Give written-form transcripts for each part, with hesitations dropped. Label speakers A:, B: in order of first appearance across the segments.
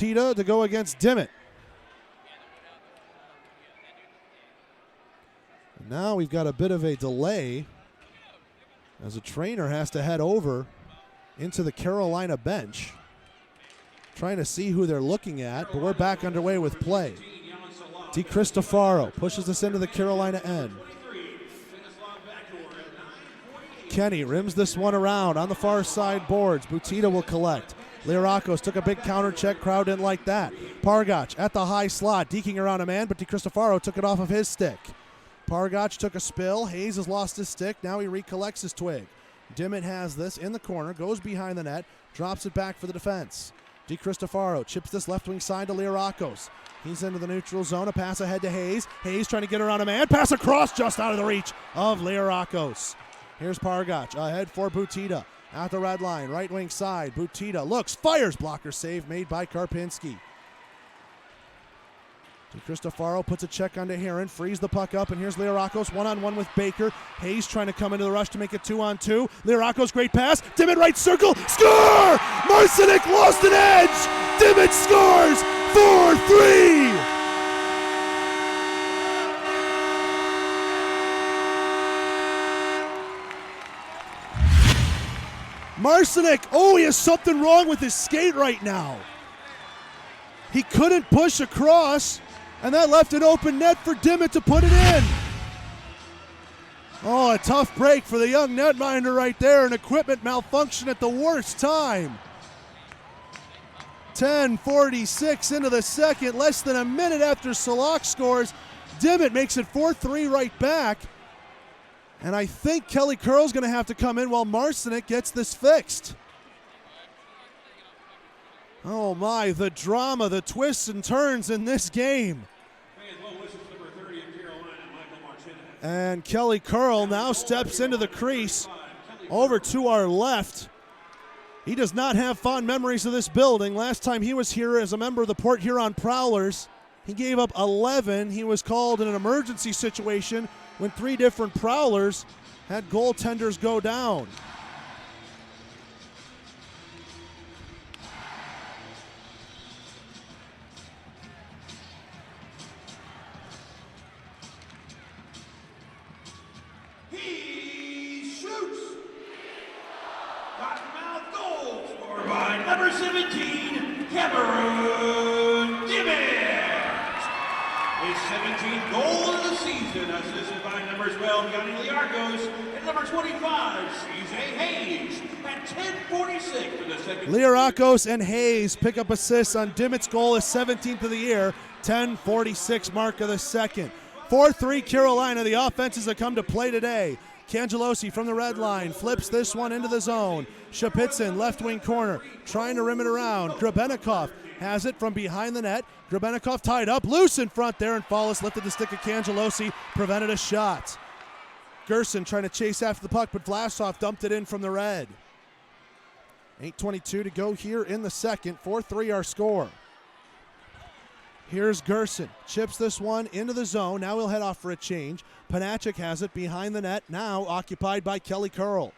A: Tita to go against Dimmitt. Now we've got a bit of a delay as a trainer has to head over into the Carolina bench, trying to see who they're looking at, but we're back underway with play. DiCristofaro pushes us into the Carolina end. Kenny rims this one around on the far side boards. Butita will collect. Lirakos took a big counter check. Crowd didn't like that. Pargach at the high slot, deking around a man, but DiCristofaro took it off of his stick. Pargach took a spill. Hayes has lost his stick. Now he recollects his twig. Dimmitt has this in the corner, goes behind the net, drops it back for the defense. DiCristofaro chips this left wing side to Lirakos. He's into the neutral zone. A pass ahead to Hayes. Hayes trying to get around a man. Pass across just out of the reach of Lirakos. Here's Pargach ahead for Butita at the red line. Right wing side. Butita looks, fires. Blocker save made by Karpinski. DiCristofaro puts a check onto Heron, frees the puck up, and here's Lirakos one-on-one with Baker. Hayes trying to come into the rush to make it 2-on-2. Lirakos, great pass. Dimmitt right circle. Score! Marcinic lost an edge. Dimmitt scores 4-3. Marcinic, he has something wrong with his skate right now. He couldn't push across, and that left an open net for Dimmitt to put it in. A tough break for the young netminder right there. An equipment malfunction at the worst time. 10:46 into the second, less than a minute after Salak scores. Dimmitt makes it 4-3 right back. And I think Kelly Curl's going to have to come in while Marcinic gets this fixed. Oh my, the drama, the twists and turns in this game. And Kelly Curl now steps into the crease over to our left. He does not have fond memories of this building. Last time he was here as a member of the Port Huron Prowlers, he gave up 11. He was called in an emergency situation when 3 different Prowlers had goaltenders go down.
B: He shoots! Cottonmouth goal scored by number 17, Cameron Dimmitt. His 17th goal of the season, assisted by number 12, Yanni Lirakos, and number 25, C.J. Hayes, at 10:46 for the second.
A: Lirakos and Hayes pick up assists on Dimmitt's goal, his 17th of the year, 10:46 mark of the second. 4-3 Carolina, the offenses that come to play today. Cangelosi from the red line flips this one into the zone. Shapitsin, left wing corner, trying to rim it around. Grebennikov has it from behind the net. Grebennikov tied up, loose in front there, and Fallis lifted the stick of Cangelosi, prevented a shot. Gerson trying to chase after the puck, but Vlasov dumped it in from the red. 8:22 to go here in the second. 4-3 our score. Here's Gerson, chips this one into the zone. Now he'll head off for a change. Panachik has it behind the net, now occupied by Kelly Curl.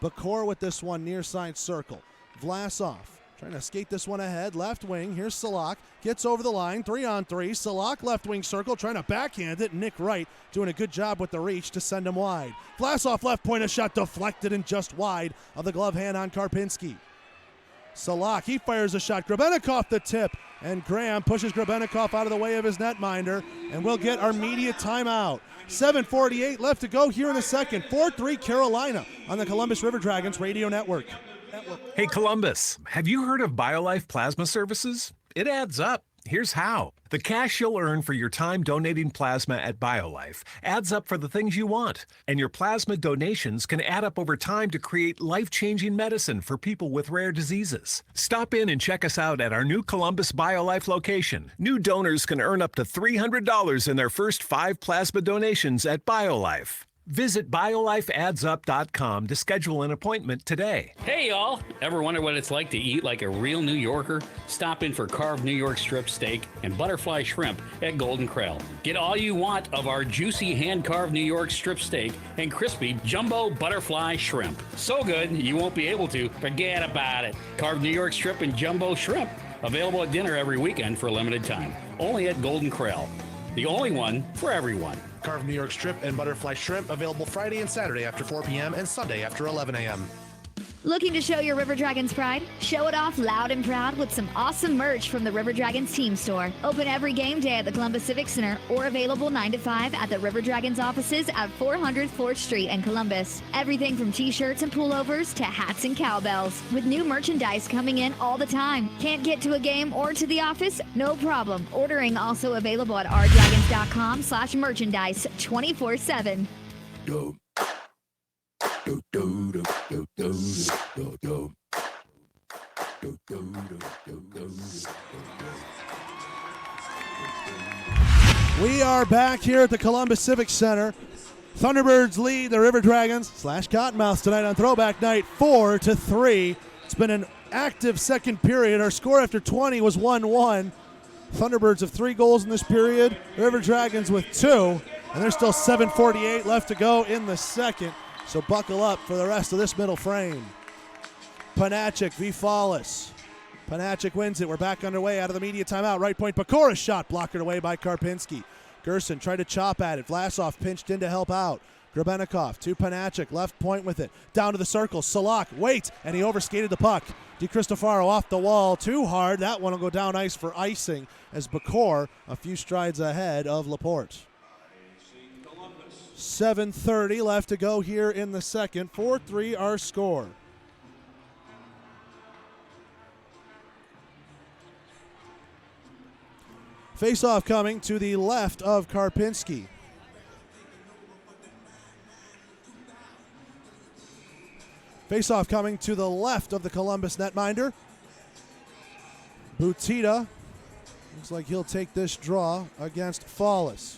A: Bakor with this one near side circle. Vlasov trying to skate this one ahead, left wing. Here's Salak, gets over the line, 3-on-3. Salak left wing circle, trying to backhand it. Nick Wright doing a good job with the reach to send him wide. Vlasov left point, a shot deflected and just wide of the glove hand on Karpinski. Salak, he fires a shot. Grebennikov the tip, and Graham pushes Grebennikov out of the way of his netminder, and we'll get our immediate timeout. 7:48 left to go here in the second. 4-3 Carolina on the Columbus Riverdragons radio network.
C: Hey Columbus, have you heard of BioLife Plasma Services? It adds up. Here's how. The cash you'll earn for your time donating plasma at BioLife adds up for the things you want. And your plasma donations can add up over time to create life-changing medicine for people with rare diseases. Stop in and check us out at our new Columbus BioLife location. New donors can earn up to $300 in their first 5 plasma donations at BioLife. Visit biolifeaddsup.com to schedule an appointment today.
D: Hey y'all! Ever wonder what it's like to eat like a real New Yorker? Stop in for carved New York strip steak and butterfly shrimp at Golden Corral. Get all you want of our juicy hand-carved New York strip steak and crispy jumbo butterfly shrimp. So good, you won't be able to forget about it. Carved New York strip and jumbo shrimp Available at dinner every weekend for a limited time. Only at Golden Corral. The only one for everyone.
E: Carved New York strip and butterfly shrimp available Friday and Saturday after 4 p.m. and Sunday after 11 a.m.
F: Looking to show your River Dragons pride? Show it off loud and proud with some awesome merch from the River Dragons team store. Open every game day at the Columbus Civic Center or available 9 to 5 at the River Dragons offices at 400 4th Street in Columbus. Everything from t-shirts and pullovers to hats and cowbells, with new merchandise coming in all the time. Can't get to a game or to the office? No problem. Ordering also available at rdragons.com/merchandise 24/7.
G: Go. Do, do, do, do, do, do, do. Do, do, do, do, do, do.
A: We are back here at the Columbus Civic Center. Thunderbirds lead the River Dragons / Cottonmouths tonight on Throwback Night 4-3. It's been an active second period. Our score after 20 was 1-1. Thunderbirds have 3 goals in this period. River Dragons with 2. And there's still 7:48 left to go in the second. So buckle up for the rest of this middle frame. Panachik v. Fallis. Panachik wins it. We're back underway out of the media timeout. Right point, Bacora's shot blocked away by Karpinski. Gerson tried to chop at it. Vlasov pinched in to help out. Grebenikov to Panachik, left point with it. Down to the circle. Salak waits, and he overskated the puck. Di Cristofaro off the wall too hard. That one will go down ice for icing as Bacor a few strides ahead of Laporte. 7:30 left to go here in the second. 4-3 our score. Face-off coming to the left of Karpinski. Face-off coming to the left of the Columbus netminder. Butita looks like he'll take this draw against Fallis.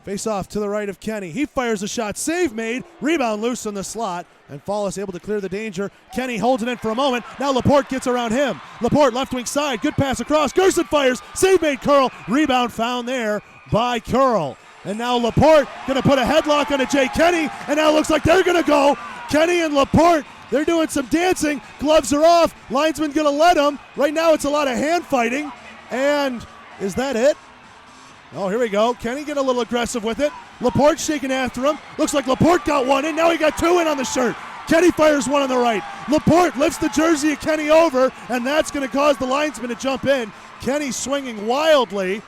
A: Face-off to the right of Kenny. He fires a shot. Save made. Rebound loose in the slot. And Fallis able to clear the danger. Kenny holds it in for a moment. Now Laporte gets around him. Laporte left wing side. Good pass across. Gerson fires. Save made Curl. Rebound found there by Curl. And now Laporte going to put a headlock on a Jay Kenny. And now it looks like they're going to go. Kenny and Laporte, they're doing some dancing. Gloves are off. Linesman going to let him. Right now it's a lot of hand fighting. And is that it? Oh, here we go. Kenny get a little aggressive with it. Laporte shaking after him. Looks like Laporte got one in. Now he got 2 in on the shirt. Kenny fires one on the right. Laporte lifts the jersey of Kenny over, and that's going to cause the linesman to jump in. Kenny swinging wildly.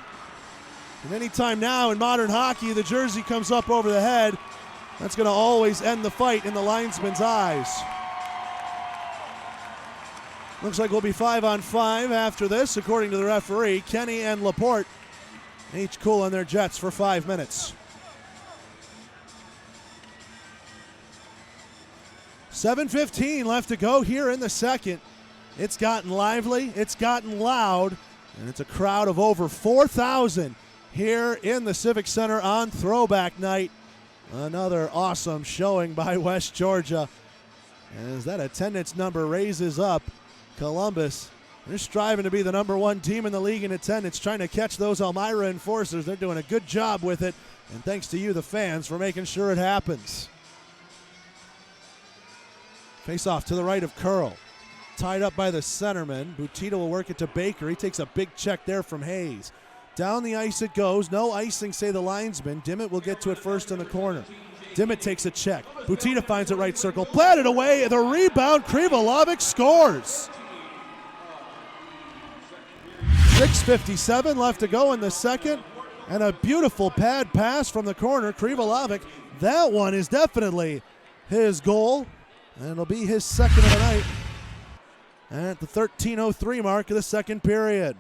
A: And anytime now in modern hockey, the jersey comes up over the head. That's going to always end the fight in the linesman's eyes. Looks like we'll be 5-on-5 after this, according to the referee. Kenny and Laporte each cooling their jets for 5 minutes. 7:15 left to go here in the second. It's gotten lively, it's gotten loud, and it's a crowd of over 4,000 here in the Civic Center on Throwback Night. Another awesome showing by West Georgia. And as that attendance number raises up, Columbus, they're striving to be the #1 team in the league in attendance, trying to catch those Elmira enforcers. They're doing a good job with it, and thanks to you, the fans, for making sure it happens. Face-off to the right of Curl. Tied up by the centerman. Butita will work it to Baker. He takes a big check there from Hayes. Down the ice it goes. No icing, say the linesman. Dimmitt will get to it first in the corner. Dimmitt takes a check. Butita finds it right circle. Platted away. The rebound. Krivolovic scores. 6:57 left to go in the second. And a beautiful pad pass from the corner. Krivolovic. That one is definitely his goal. And it'll be his second of the night at the 13:03 mark of the second period.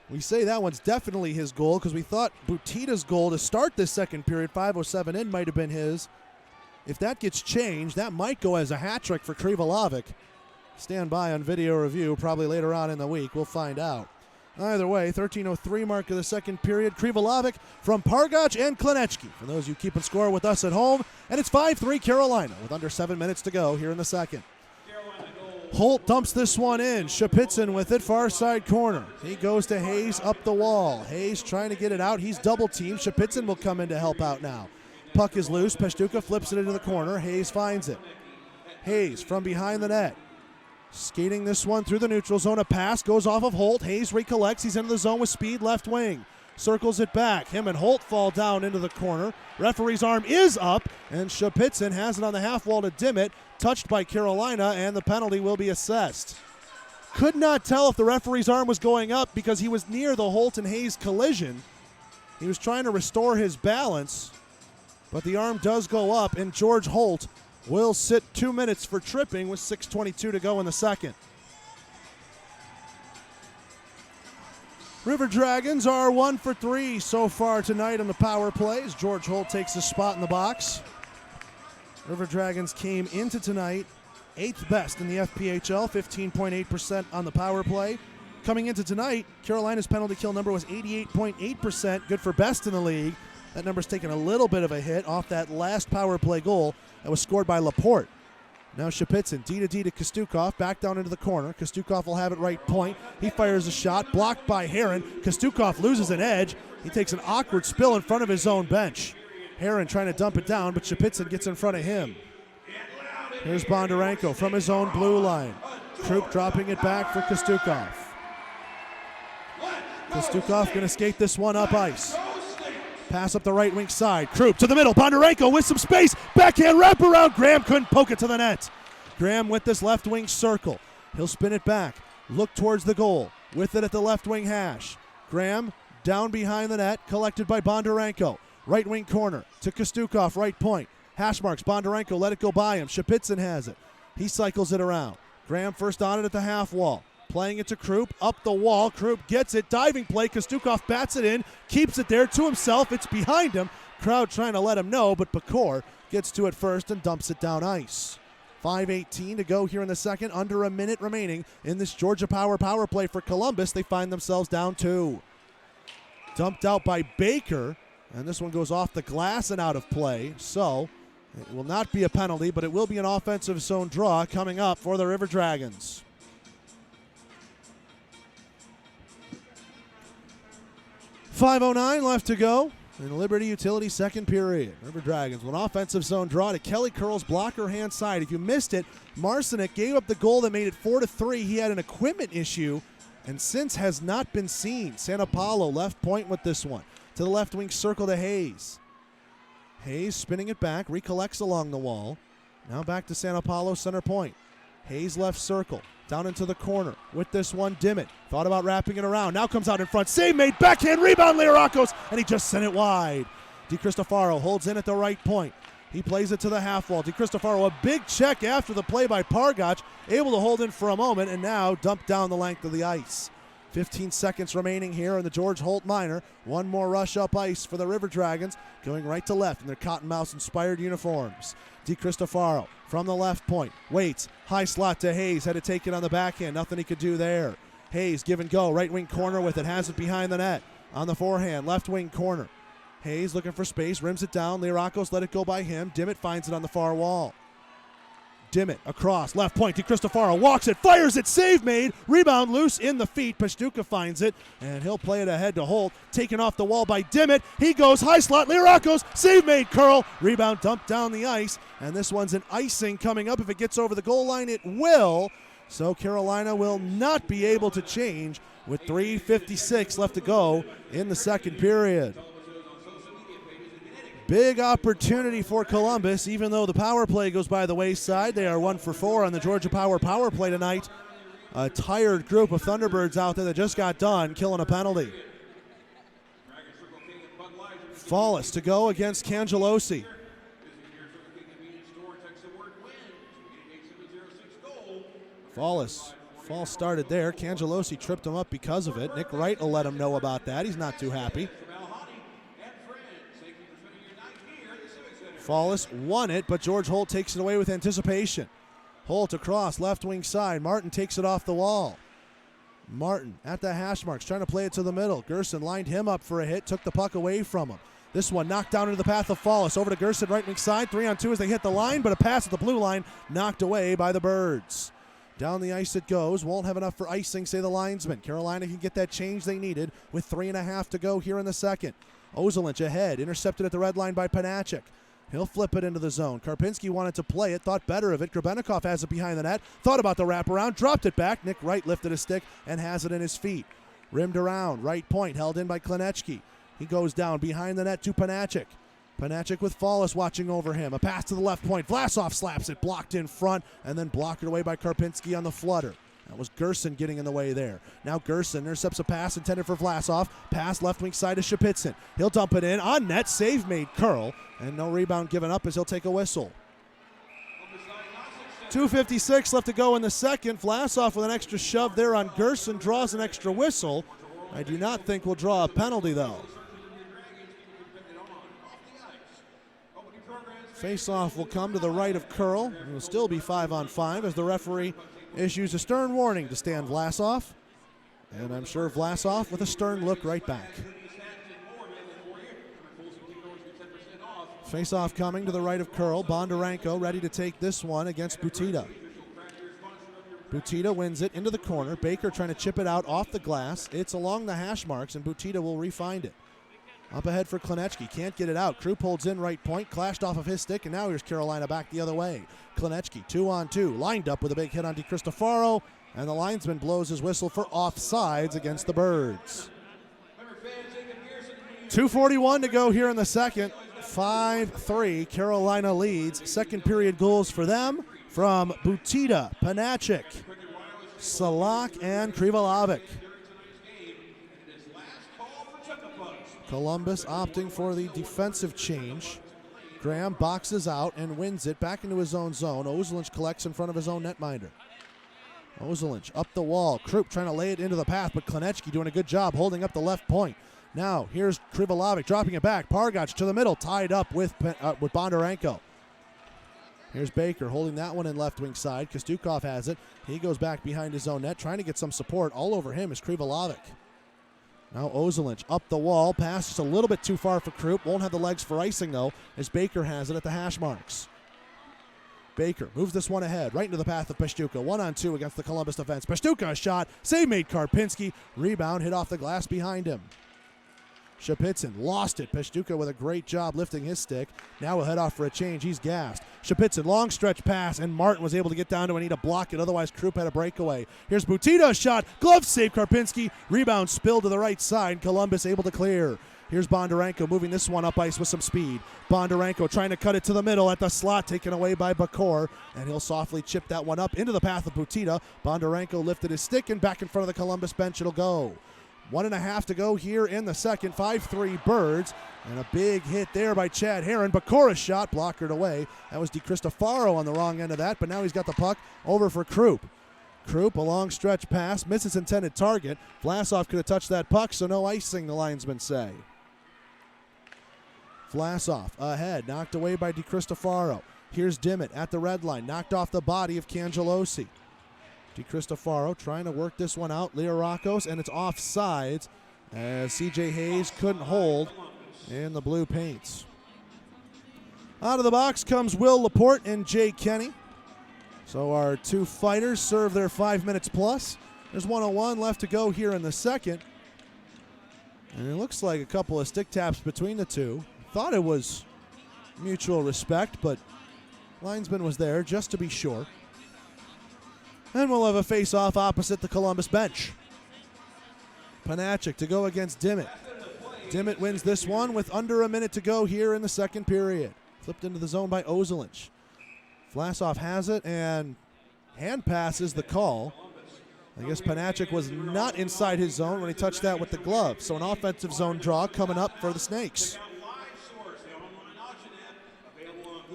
A: We say that one's definitely his goal because we thought Butita's goal to start this second period, 5:07 in, might have been his. If that gets changed, that might go as a hat trick for Krivolovic. Stand by on video review probably later on in the week. We'll find out. Either way, 13:03 mark of the second period. Krivolovic from Pargach and Klinechki. For those of you keeping score with us at home. And it's 5-3 Carolina with under 7 minutes to go here in the second. Holt dumps this one in. Shapitzin with it, far side corner. He goes to Hayes up the wall. Hayes trying to get it out. He's double teamed. Shapitzin will come in to help out now. Puck is loose. Peshtuka flips it into the corner. Hayes finds it. Hayes from behind the net. Skating this one through the neutral zone. A pass goes off of Holt. Hayes recollects. He's into the zone with speed, left wing. Circles it back. Him and Holt fall down into the corner. Referee's arm is up, and Shapitzin has it on the half wall to Dimmitt. Touched by Carolina, and the penalty will be assessed. Could not tell if the referee's arm was going up because he was near the Holt and Hayes collision. He was trying to restore his balance, but the arm does go up, and George Holt will sit 2 minutes for tripping with 6:22 to go in the second. River Dragons are 1 for 3 so far tonight on the power plays. George Holt takes his spot in the box. River Dragons came into tonight 8th best in the FPHL, 15.8% on the power play. Coming into tonight, Carolina's penalty kill number was 88.8%, good for best in the league. That number's taken a little bit of a hit off that last power play goal that was scored by Laporte. Now Shapitzin, D to Kostukov, back down into the corner. Kostukov will have it right point. He fires a shot, blocked by Heron. Kostukov loses an edge. He takes an awkward spill in front of his own bench. Heron trying to dump it down, but Shapitzin gets in front of him. Here's Bondarenko from his own blue line. Troop dropping it back for Kostukov. Kostukov going to skate this one up ice. Pass up the right wing side. Krupp to the middle. Bondarenko with some space. Backhand wraparound. Graham couldn't poke it to the net. Graham with this left wing circle. He'll spin it back. Look towards the goal. With it at the left wing hash. Graham down behind the net. Collected by Bondarenko. Right wing corner to Kostukov. Right point. Hash marks. Bondarenko let it go by him. Shapitzin has it. He cycles it around. Graham first on it at the half wall. Playing it to Krupp, up the wall. Krupp gets it, diving play. Kostukov bats it in, keeps it there to himself. It's behind him. Crowd trying to let him know, but Pecor gets to it first and dumps it down ice. 5:18 to go here in the second, under a minute remaining in this Georgia power play for Columbus. They find themselves down 2. Dumped out by Baker, and this one goes off the glass and out of play. So it will not be a penalty, but it will be an offensive zone draw coming up for the River Dragons. 5:09 left to go in Liberty Utility second period. River Dragons, an offensive zone draw to Kelly Curl's blocker hand side. If you missed it, Marcinek gave up the goal that made it 4-3. He had an equipment issue and since has not been seen. Santa Paulo left point with this one. To the left wing circle to Hayes. Hayes spinning it back, recollects along the wall. Now back to Santa Paulo center point. Hayes left circle. Down into the corner with this one, Dimmitt. Thought about wrapping it around. Now comes out in front. Save made. Backhand rebound, Learakos. And he just sent it wide. Di Cristofaro holds in at the right point. He plays it to the half wall. Di Cristofaro, a big check after the play by Pargach. Able to hold in for a moment and now dumped down the length of the ice. 15 seconds remaining here in the George Holt Minor. One more rush up ice for the River Dragons, going right to left in their Cottonmouths inspired uniforms. Di Cristofaro from the left point. Waits. High slot to Hayes. Had to take it on the backhand. Nothing he could do there. Hayes give and go. Right wing corner with it. Has it behind the net. On the forehand. Left wing corner. Hayes looking for space. Rims it down. Learakos let it go by him. Dimmitt finds it on the far wall. Dimmitt across. Left point. Di Cristofaro walks it. Fires it. Save made. Rebound loose in the feet. Pastuca finds it. And he'll play it ahead to Holt. Taken off the wall by Dimmitt. He goes high slot. Learakos. Save made. Curl. Rebound dumped down the ice. And this one's an icing coming up. If it gets over the goal line, it will. So Carolina will not be able to change with 3:56 left to go in the second period. Big opportunity for Columbus, even though the power play goes by the wayside. They are 1 for 4 on the Georgia power play tonight. A tired group of Thunderbirds out there that just got done killing a penalty. Fallis to go against Cangelosi. Fallis. False started there. Cangelosi tripped him up because of it. Nick Wright will let him know about that. He's not too happy. Fallis won it, but George Holt takes it away with anticipation. Holt across, left wing side. Martin takes it off the wall. Martin at the hash marks, trying to play it to the middle. Gerson lined him up for a hit, took the puck away from him. This one knocked down into the path of Fallis. Over to Gerson, right wing side. 3-on-2 as they hit the line, but a pass at the blue line knocked away by the Birds. Down the ice it goes. Won't have enough for icing, say the linesmen. Carolina can get that change they needed with 3.5 to go here in the second. Ozelinch ahead, intercepted at the red line by Panachik. He'll flip it into the zone. Karpinski wanted to play it, thought better of it. Grebennikov has it behind the net, thought about the wraparound, dropped it back. Nick Wright lifted his stick and has it in his feet. Rimmed around, right point, held in by Klinechki. He goes down behind the net to Panachik. Panachik with Fallis watching over him. A pass to the left point. Vlasov slaps it, blocked in front, and then blocked away by Karpinski on the flutter. That was Gerson getting in the way there. Now Gerson intercepts a pass intended for Vlasov. Pass left wing side to Shapitsin. He'll dump it in. On net, save made Curl. And no rebound given up as he'll take a whistle. 2:56 left to go in the second. Vlasov with an extra shove there on Gerson. Draws an extra whistle. I do not think we'll draw a penalty, though. Face-off will come to the right of Curl. It will still be 5-on-5 as the referee issues a stern warning to Stan Vlasov. And I'm sure Vlasov with a stern look right back. Face-off coming to the right of Curl. Bondarenko ready to take this one against Butita. Butita wins it into the corner. Baker trying to chip it out off the glass. It's along the hash marks, and Butita will re-find it. Up ahead for Klinechki. Can't get it out. Krupp holds in right point. Clashed off of his stick, and now here's Carolina back the other way. Klinechki, 2-on-2. Lined up with a big hit on DiCristofaro, and the linesman blows his whistle for offsides against the Birds. 2:41 to go here in the second. 5-3. Carolina leads. Second period goals for them from Butita, Panachik, Salak, and Krivolovic. Columbus opting for the defensive change. Graham boxes out and wins it back into his own zone. Ozelinch collects in front of his own netminder. Ozelinch up the wall. Krupp trying to lay it into the path, but Klinechki doing a good job holding up the left point. Now here's Krivolovic dropping it back. Pargach to the middle, tied up with Bondarenko. Here's Baker holding that one in left wing side. Kostukov has it. He goes back behind his own net, trying to get some support. All over him is Krivolovic. Now Ozelinch up the wall. Pass just a little bit too far for Krupp. Won't have the legs for icing, though, as Baker has it at the hash marks. Baker moves this one ahead, right into the path of Pashtuka. 1-on-2 against the Columbus defense. Pashtuka, a shot. Save made Karpinski. Rebound hit off the glass behind him. Shapitsin lost it. Pashtuka with a great job lifting his stick. Now we'll head off for a change. He's gassed. Shapitsin, long stretch pass, and Martin was able to get down to Anita, block it. Otherwise, Krupp had a breakaway. Here's Butita, shot. Glove save, Karpinski. Rebound spilled to the right side. Columbus able to clear. Here's Bondarenko moving this one up ice with some speed. Bondarenko trying to cut it to the middle at the slot, taken away by Bakor, and he'll softly chip that one up into the path of Butita. Bondarenko lifted his stick, and back in front of the Columbus bench it'll go. 1.5 to go here in the second. 5-3 Birds. And a big hit there by Chad Herron. Bacora's shot blockered away. That was DiCristofaro on the wrong end of that, but now he's got the puck over for Krupp. Krupp, a long stretch pass, misses intended target. Vlasov could have touched that puck, so no icing, the linesmen say. Vlasov ahead, knocked away by DiCristofaro. Here's Dimmitt at the red line, knocked off the body of Cangelosi. DiCristofaro trying to work this one out. Leorakos, and it's offsides as C.J. Hayes couldn't hold in the blue paints. Out of the box comes Will Laporte and Jay Kenny. So our two fighters serve their 5 minutes plus. There's 1:01 left to go here in the second. And it looks like a couple of stick taps between the two. Thought it was mutual respect, but linesman was there just to be sure. And we'll have a face-off opposite the Columbus bench. Panachik to go against Dimmitt. Dimmitt wins this one with under a minute to go here in the second period. Flipped into the zone by Ozelinch. Vlasov has it, and hand passes the call. I guess Panachik was not inside his zone when he touched that with the glove. So an offensive zone draw coming up for the Snakes.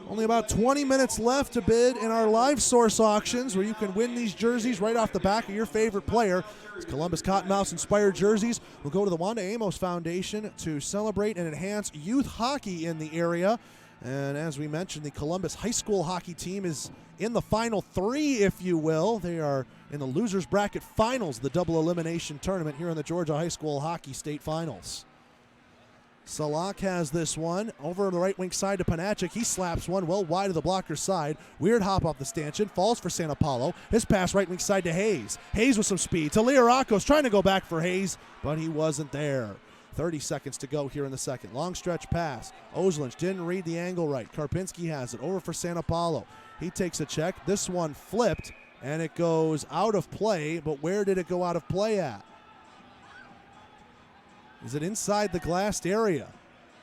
A: Only about 20 minutes left to bid in our live source auctions, where you can win these jerseys right off the back of your favorite player. It's Columbus Cottonmouths inspired jerseys will go to the Wanda Amos Foundation to celebrate and enhance youth hockey in the area. And as we mentioned, the Columbus high school hockey team is in the final three, if you will. They are in the losers bracket finals, the double elimination tournament here in the Georgia High School Hockey State Finals. Salak has this one over the right wing side to Panachik. He slaps one well wide of the blocker's side. Weird hop off the stanchion. Falls for Santa Paulo. His pass right wing side to Hayes. Hayes with some speed to Leorakos, trying to go back for Hayes, but he wasn't there. 30 seconds to go here in the second. Long stretch pass. Ozelinch didn't read the angle right. Karpinski has it over for Santa Paulo. He takes a check. This one flipped, and it goes out of play, but where did it go out of play at? Is it inside the glassed area?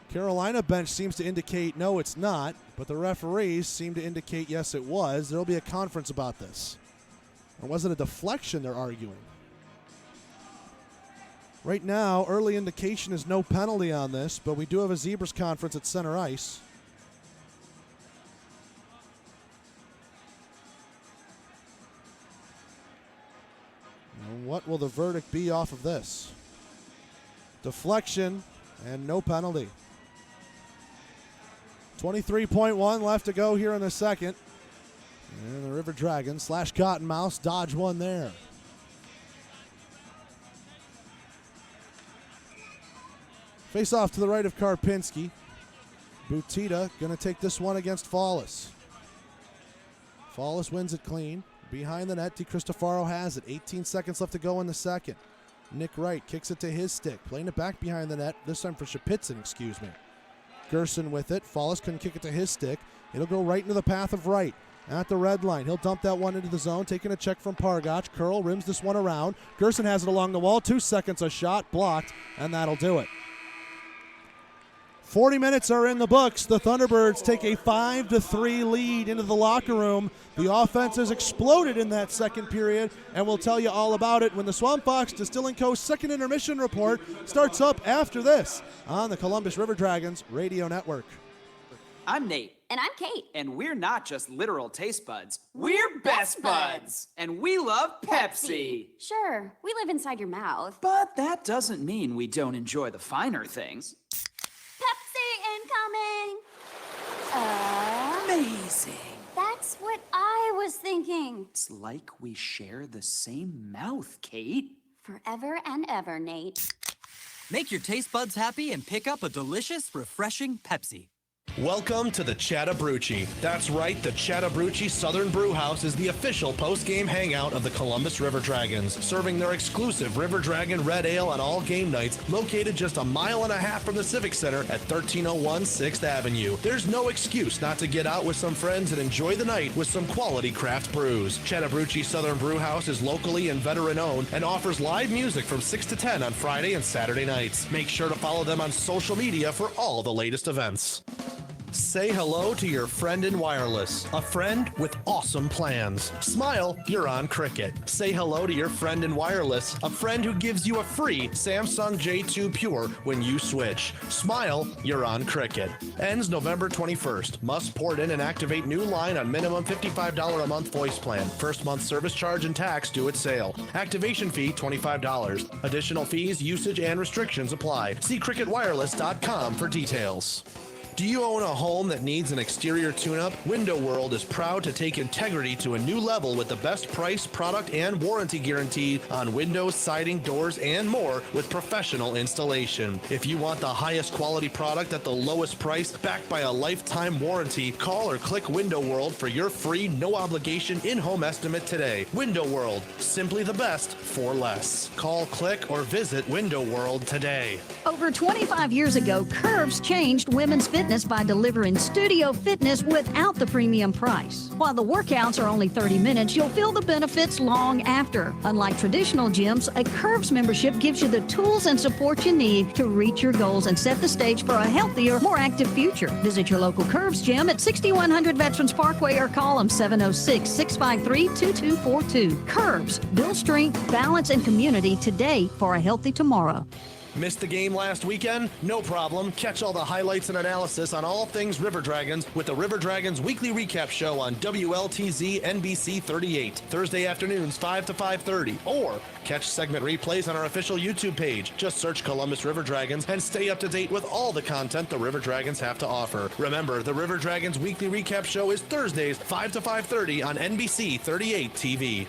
A: Carolina bench seems to indicate no, it's not, but the referees seem to indicate yes, it was. There'll be a conference about this. Or was it a deflection they're arguing? Right now, early indication is no penalty on this, but we do have a Zebras conference at center ice. And what will the verdict be off of this? Deflection and no penalty. 23.1 left to go here in the second. And the Riverdragons / Cottonmouths dodge one there. Face off to the right of Karpinski. Butita going to take this one against Fallis. Fallis wins it clean. Behind the net, DiCristofaro has it. 18 seconds left to go in the second. Nick Wright kicks it to his stick. Playing it back behind the net, this time for Shapitzin, excuse me. Gerson with it. Fallis couldn't kick it to his stick. It'll go right into the path of Wright. At the red line, he'll dump that one into the zone, taking a check from Pargach. Curl rims this one around. Gerson has it along the wall. 2 seconds, a shot, blocked, and that'll do it. 40 minutes are in the books. The Thunderbirds take a 5-3 lead into the locker room. The offense has exploded in that second period, and we'll tell you all about it when the Swamp Fox Distilling Co. second intermission report starts up after this on the Columbus Riverdragons Radio Network.
H: I'm Nate.
I: And I'm Kate.
H: And we're not just literal taste buds. We're best buds. And we love Pepsi.
I: Sure, we live inside your mouth.
H: But that doesn't mean we don't enjoy the finer things.
I: Pepsi incoming!
H: Amazing.
I: That's what I was thinking.
H: It's like we share the same mouth, Kate.
I: Forever and ever, Nate.
J: Make your taste buds happy and pick up a delicious, refreshing Pepsi.
E: Welcome to the Chattahoochee. That's right, the Chattahoochee Southern Brew House is the official post-game hangout of the Columbus Riverdragons, serving their exclusive River Dragon Red Ale on all game nights, located just a mile and a half from the Civic Center at 1301 6th Avenue. There's no excuse not to get out with some friends and enjoy the night with some quality craft brews. Chattahoochee Southern Brew House is locally and veteran-owned and offers live music from 6 to 10 on Friday and Saturday nights. Make sure to follow them on social media for all the latest events. Say hello to your friend in wireless, a friend with awesome plans. Smile, you're on Cricket. Say hello to your friend in wireless, a friend who gives you a free Samsung J2 Pure when you switch. Smile, you're on Cricket. Ends November 21st. Must port in and activate new line on minimum $55 a month voice plan. First month service charge and tax due at sale. Activation fee $25. Additional fees, usage, and restrictions apply. See cricketwireless.com for details. Do you own a home that needs an exterior tune-up? Window World is proud to take integrity to a new level with the best price, product, and warranty guarantee on windows, siding, doors, and more with professional installation. If you want the highest quality product at the lowest price, backed by a lifetime warranty, call or click Window World for your free, no-obligation in-home estimate today. Window World, simply the best for less. Call, click, or visit Window World today.
K: Over 25 years ago, Curves changed women's fitness by delivering studio fitness without the premium price. While the workouts are only 30 minutes, you'll feel the benefits long after. Unlike traditional gyms, a Curves membership gives you the tools and support you need to reach your goals and set the stage for a healthier, more active future. Visit your local Curves gym at 6100 Veterans Parkway or call them 706-653-2242. Curves, build strength, balance, and community today for a healthy tomorrow.
E: Missed the game last weekend? No problem. Catch all the highlights and analysis on all things Riverdragons with the Riverdragons Weekly Recap Show on WLTZ NBC 38, Thursday afternoons 5 to 5:30. Or catch segment replays on our official YouTube page. Just search Columbus Riverdragons and stay up to date with all the content the Riverdragons have to offer. Remember, the Riverdragons Weekly Recap Show is Thursdays 5 to 5:30 on NBC 38 TV.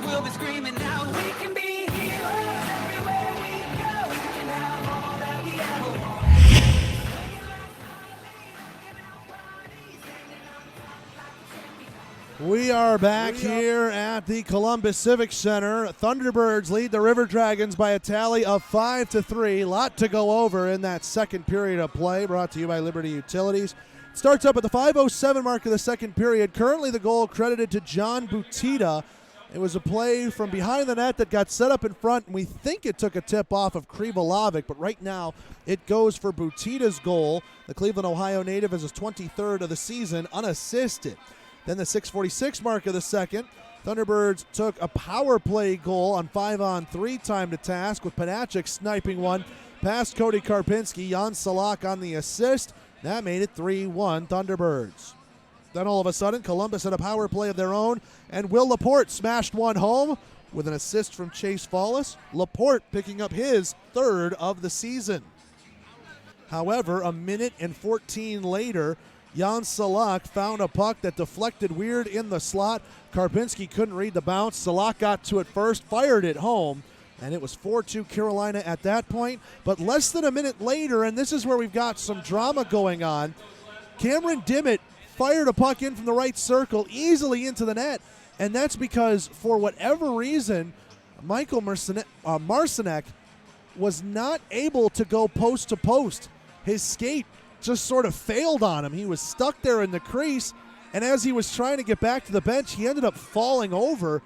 J: We'll be screaming now, we can be everywhere we go. We can have all that we ever want.
A: We are back here at the Columbus Civic Center. Thunderbirds lead the River Dragons by a tally of 5-3. Lot to go over in that second period of play, brought to you by Liberty Utilities. Starts up at the 5:07 mark of the second period. Currently the goal credited to John Butita. It was a play from behind the net that got set up in front, and we think it took a tip off of Krivolovic, but right now it goes for Butita's goal. The Cleveland, Ohio native is his 23rd of the season, unassisted. Then the 6:46 mark of the second, Thunderbirds took a power play goal on 5-on-3 time to task, with Panachik sniping one past Cody Karpinski. Jan Salak on the assist. That made it 3-1 Thunderbirds. Then all of a sudden, Columbus had a power play of their own, and Will Laporte smashed one home with an assist from Chase Follis. Laporte picking up his third of the season. However, a minute and 14 later, Jan Salak found a puck that deflected weird in the slot. Karpinski couldn't read the bounce. Salak got to it first, fired it home, and it was 4-2 Carolina at that point. But less than a minute later, and this is where we've got some drama going on, Cameron Dimmitt fired a puck in from the right circle easily into the net, and that's because, for whatever reason, Michael Marcinek was not able to go post to post. His skate just sort of failed on him. He was stuck there in the crease, and as he was trying to get back to the bench, he ended up falling over.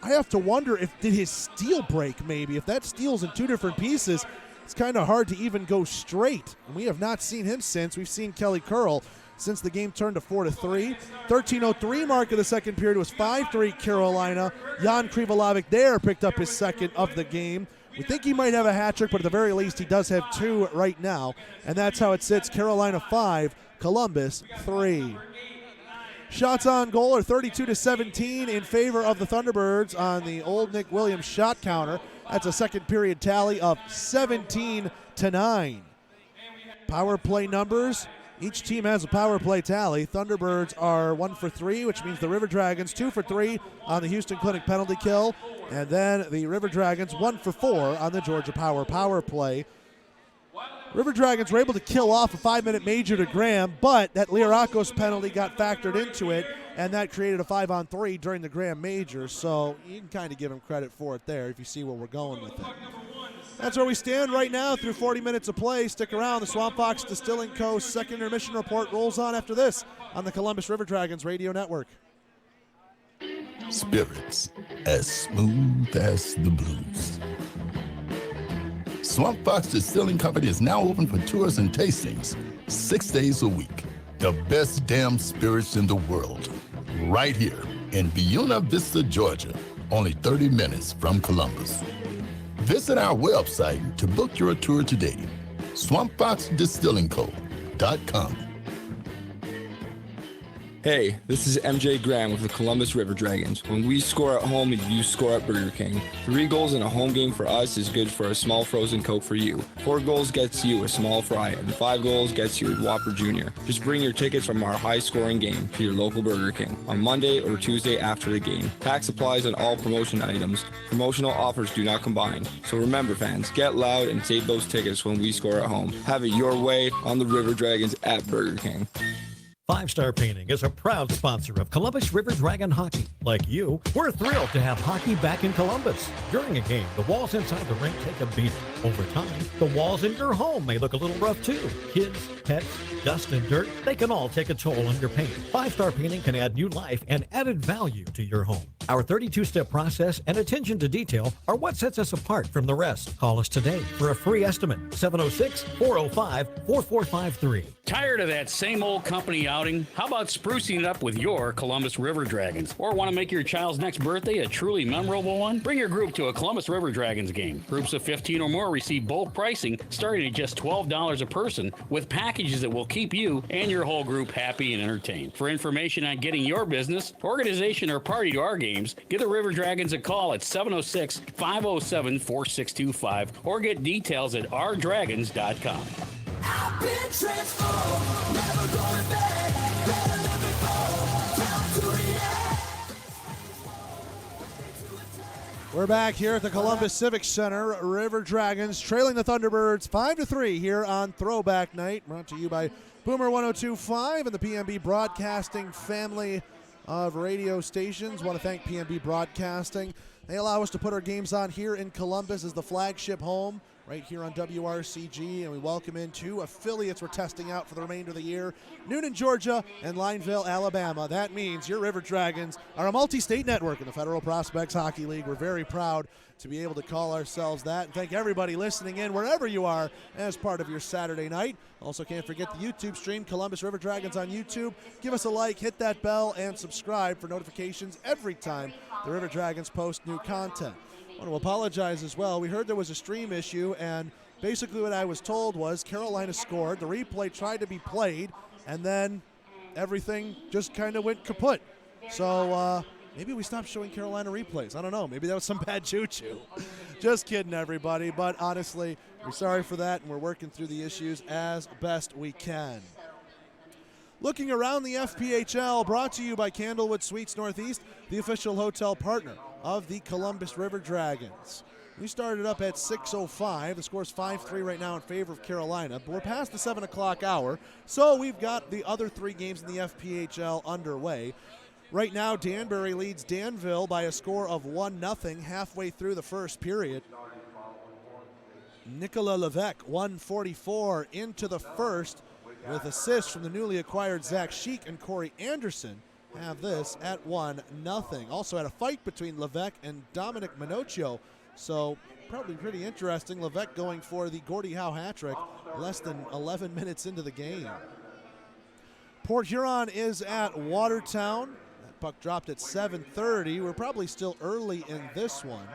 A: I have to wonder did his steel break maybe? If that steel's in two different pieces, it's kind of hard to even go straight. And we have not seen him since. We've seen Kelly Curl since the game turned to 4-3. 13:03 mark of the second period was 5-3 Carolina. Jan Krivolovic there picked up his second of the game. We think he might have a hat trick, but at the very least he does have two right now. And that's how it sits. Carolina 5, Columbus 3. Shots on goal are 32-17 in favor of the Thunderbirds on the old Nick Williams shot counter. That's a second period tally of 17-9. Power play numbers. Each team has a power play tally. Thunderbirds are 1 for 3, which means the River Dragons 2 for 3 on the Houston Clinic penalty kill. And then the River Dragons 1 for 4 on the Georgia power play. River Dragons were able to kill off a 5-minute major to Graham, but that Lirakos penalty got factored into it, and that created a 5-on-3 during the Graham major. So you can kind of give him credit for it there if you see where we're going with it. That's where we stand right now through 40 minutes of play. Stick around. The Swamp Fox Distilling Co. second intermission report rolls on after this on the Columbus River Dragons Radio Network.
G: Spirits as smooth as the blues. Swamp Fox Distilling Company is now open for tours and tastings 6 days a week. The best damn spirits in the world. Right here in Buena Vista, Georgia. Only 30 minutes from Columbus. Visit our website to book your tour today. SwampFoxDistillingCo.com.
L: Hey, this is MJ Graham with the Columbus River Dragons. When we score at home, you score at Burger King. 3 goals in a home game for us is good for a small frozen Coke for you. 4 goals gets you a small fry, and 5 goals gets you a Whopper Jr. Just bring your tickets from our high-scoring game to your local Burger King on Monday or Tuesday after the game. Tax applies on all promotion items. Promotional offers do not combine. So remember, fans, get loud and save those tickets when we score at home. Have it your way on the River Dragons at Burger King.
M: 5 Star Painting is a proud sponsor of Columbus River Dragon Hockey. Like you, we're thrilled to have hockey back in Columbus. During a game, the walls inside the rink take a beating. Over time, the walls in your home may look a little rough too. Kids, pets, dust and dirt, they can all take a toll on your paint. 5 Star Painting can add new life and added value to your home. Our 32-step process and attention to detail are what sets us apart from the rest. Call us today for a free estimate. 706-405-4453.
D: Tired of that same old company outing? How about sprucing it up with your Columbus River Dragons? Or want to make your child's next birthday a truly memorable one? Bring your group to a Columbus River Dragons game. Groups of 15 or more receive bulk pricing starting at just $12 a person, with packages that will keep you and your whole group happy and entertained. For information on getting your business, organization, or party to our games, give the River Dragons a call at 706-507-4625 or get details at ourdragons.com.
J: I've been transformed, never going back, better than before, time to react.
A: We're back here at the Columbus Civic Center. River Dragons trailing the Thunderbirds 5-3 here on Throwback Night, brought to you by Boomer 102.5 and the PMB Broadcasting family of radio stations. Want to thank PNB Broadcasting. They allow us to put our games on here in Columbus as the flagship home, right here on WRCG, and we welcome in 2 affiliates we're testing out for the remainder of the year, Noonan, Georgia, and Lineville, Alabama. That means your River Dragons are a multi-state network in the Federal Prospects Hockey League. We're very proud to be able to call ourselves that, and thank everybody listening in wherever you are as part of your Saturday night. Also, can't forget the YouTube stream, Columbus River Dragons on YouTube. Give us a like, hit that bell, and subscribe for notifications every time the River Dragons post new content. I want to apologize as well. We heard there was a stream issue, and basically what I was told was Carolina scored, the replay tried to be played, and then everything just kind of went kaput. So maybe we stopped showing Carolina replays. I don't know. Maybe that was some bad choo-choo. Just kidding, everybody. But honestly, we're sorry for that, and we're working through the issues as best we can. Looking around the FPHL, brought to you by Candlewood Suites Northeast, the official hotel partner of the Columbus River Dragons. We started up at 6:05. The score's 5-3 right now in favor of Carolina, but we're past the 7 o'clock hour, so we've got the other 3 games in the FPHL underway. Right now, Danbury leads Danville by a score of 1-0 halfway through the first period. Nicola Levesque, 1:44 into the first, with assists from the newly acquired Zach Sheik and Corey Anderson, have this at 1-0. Also had a fight between Levesque and Dominic Minocchio, so probably pretty interesting. Levesque going for the Gordie Howe hat trick less than 11 minutes into the game. Port Huron is at Watertown. That puck dropped at 7:30. We're probably still early in this one.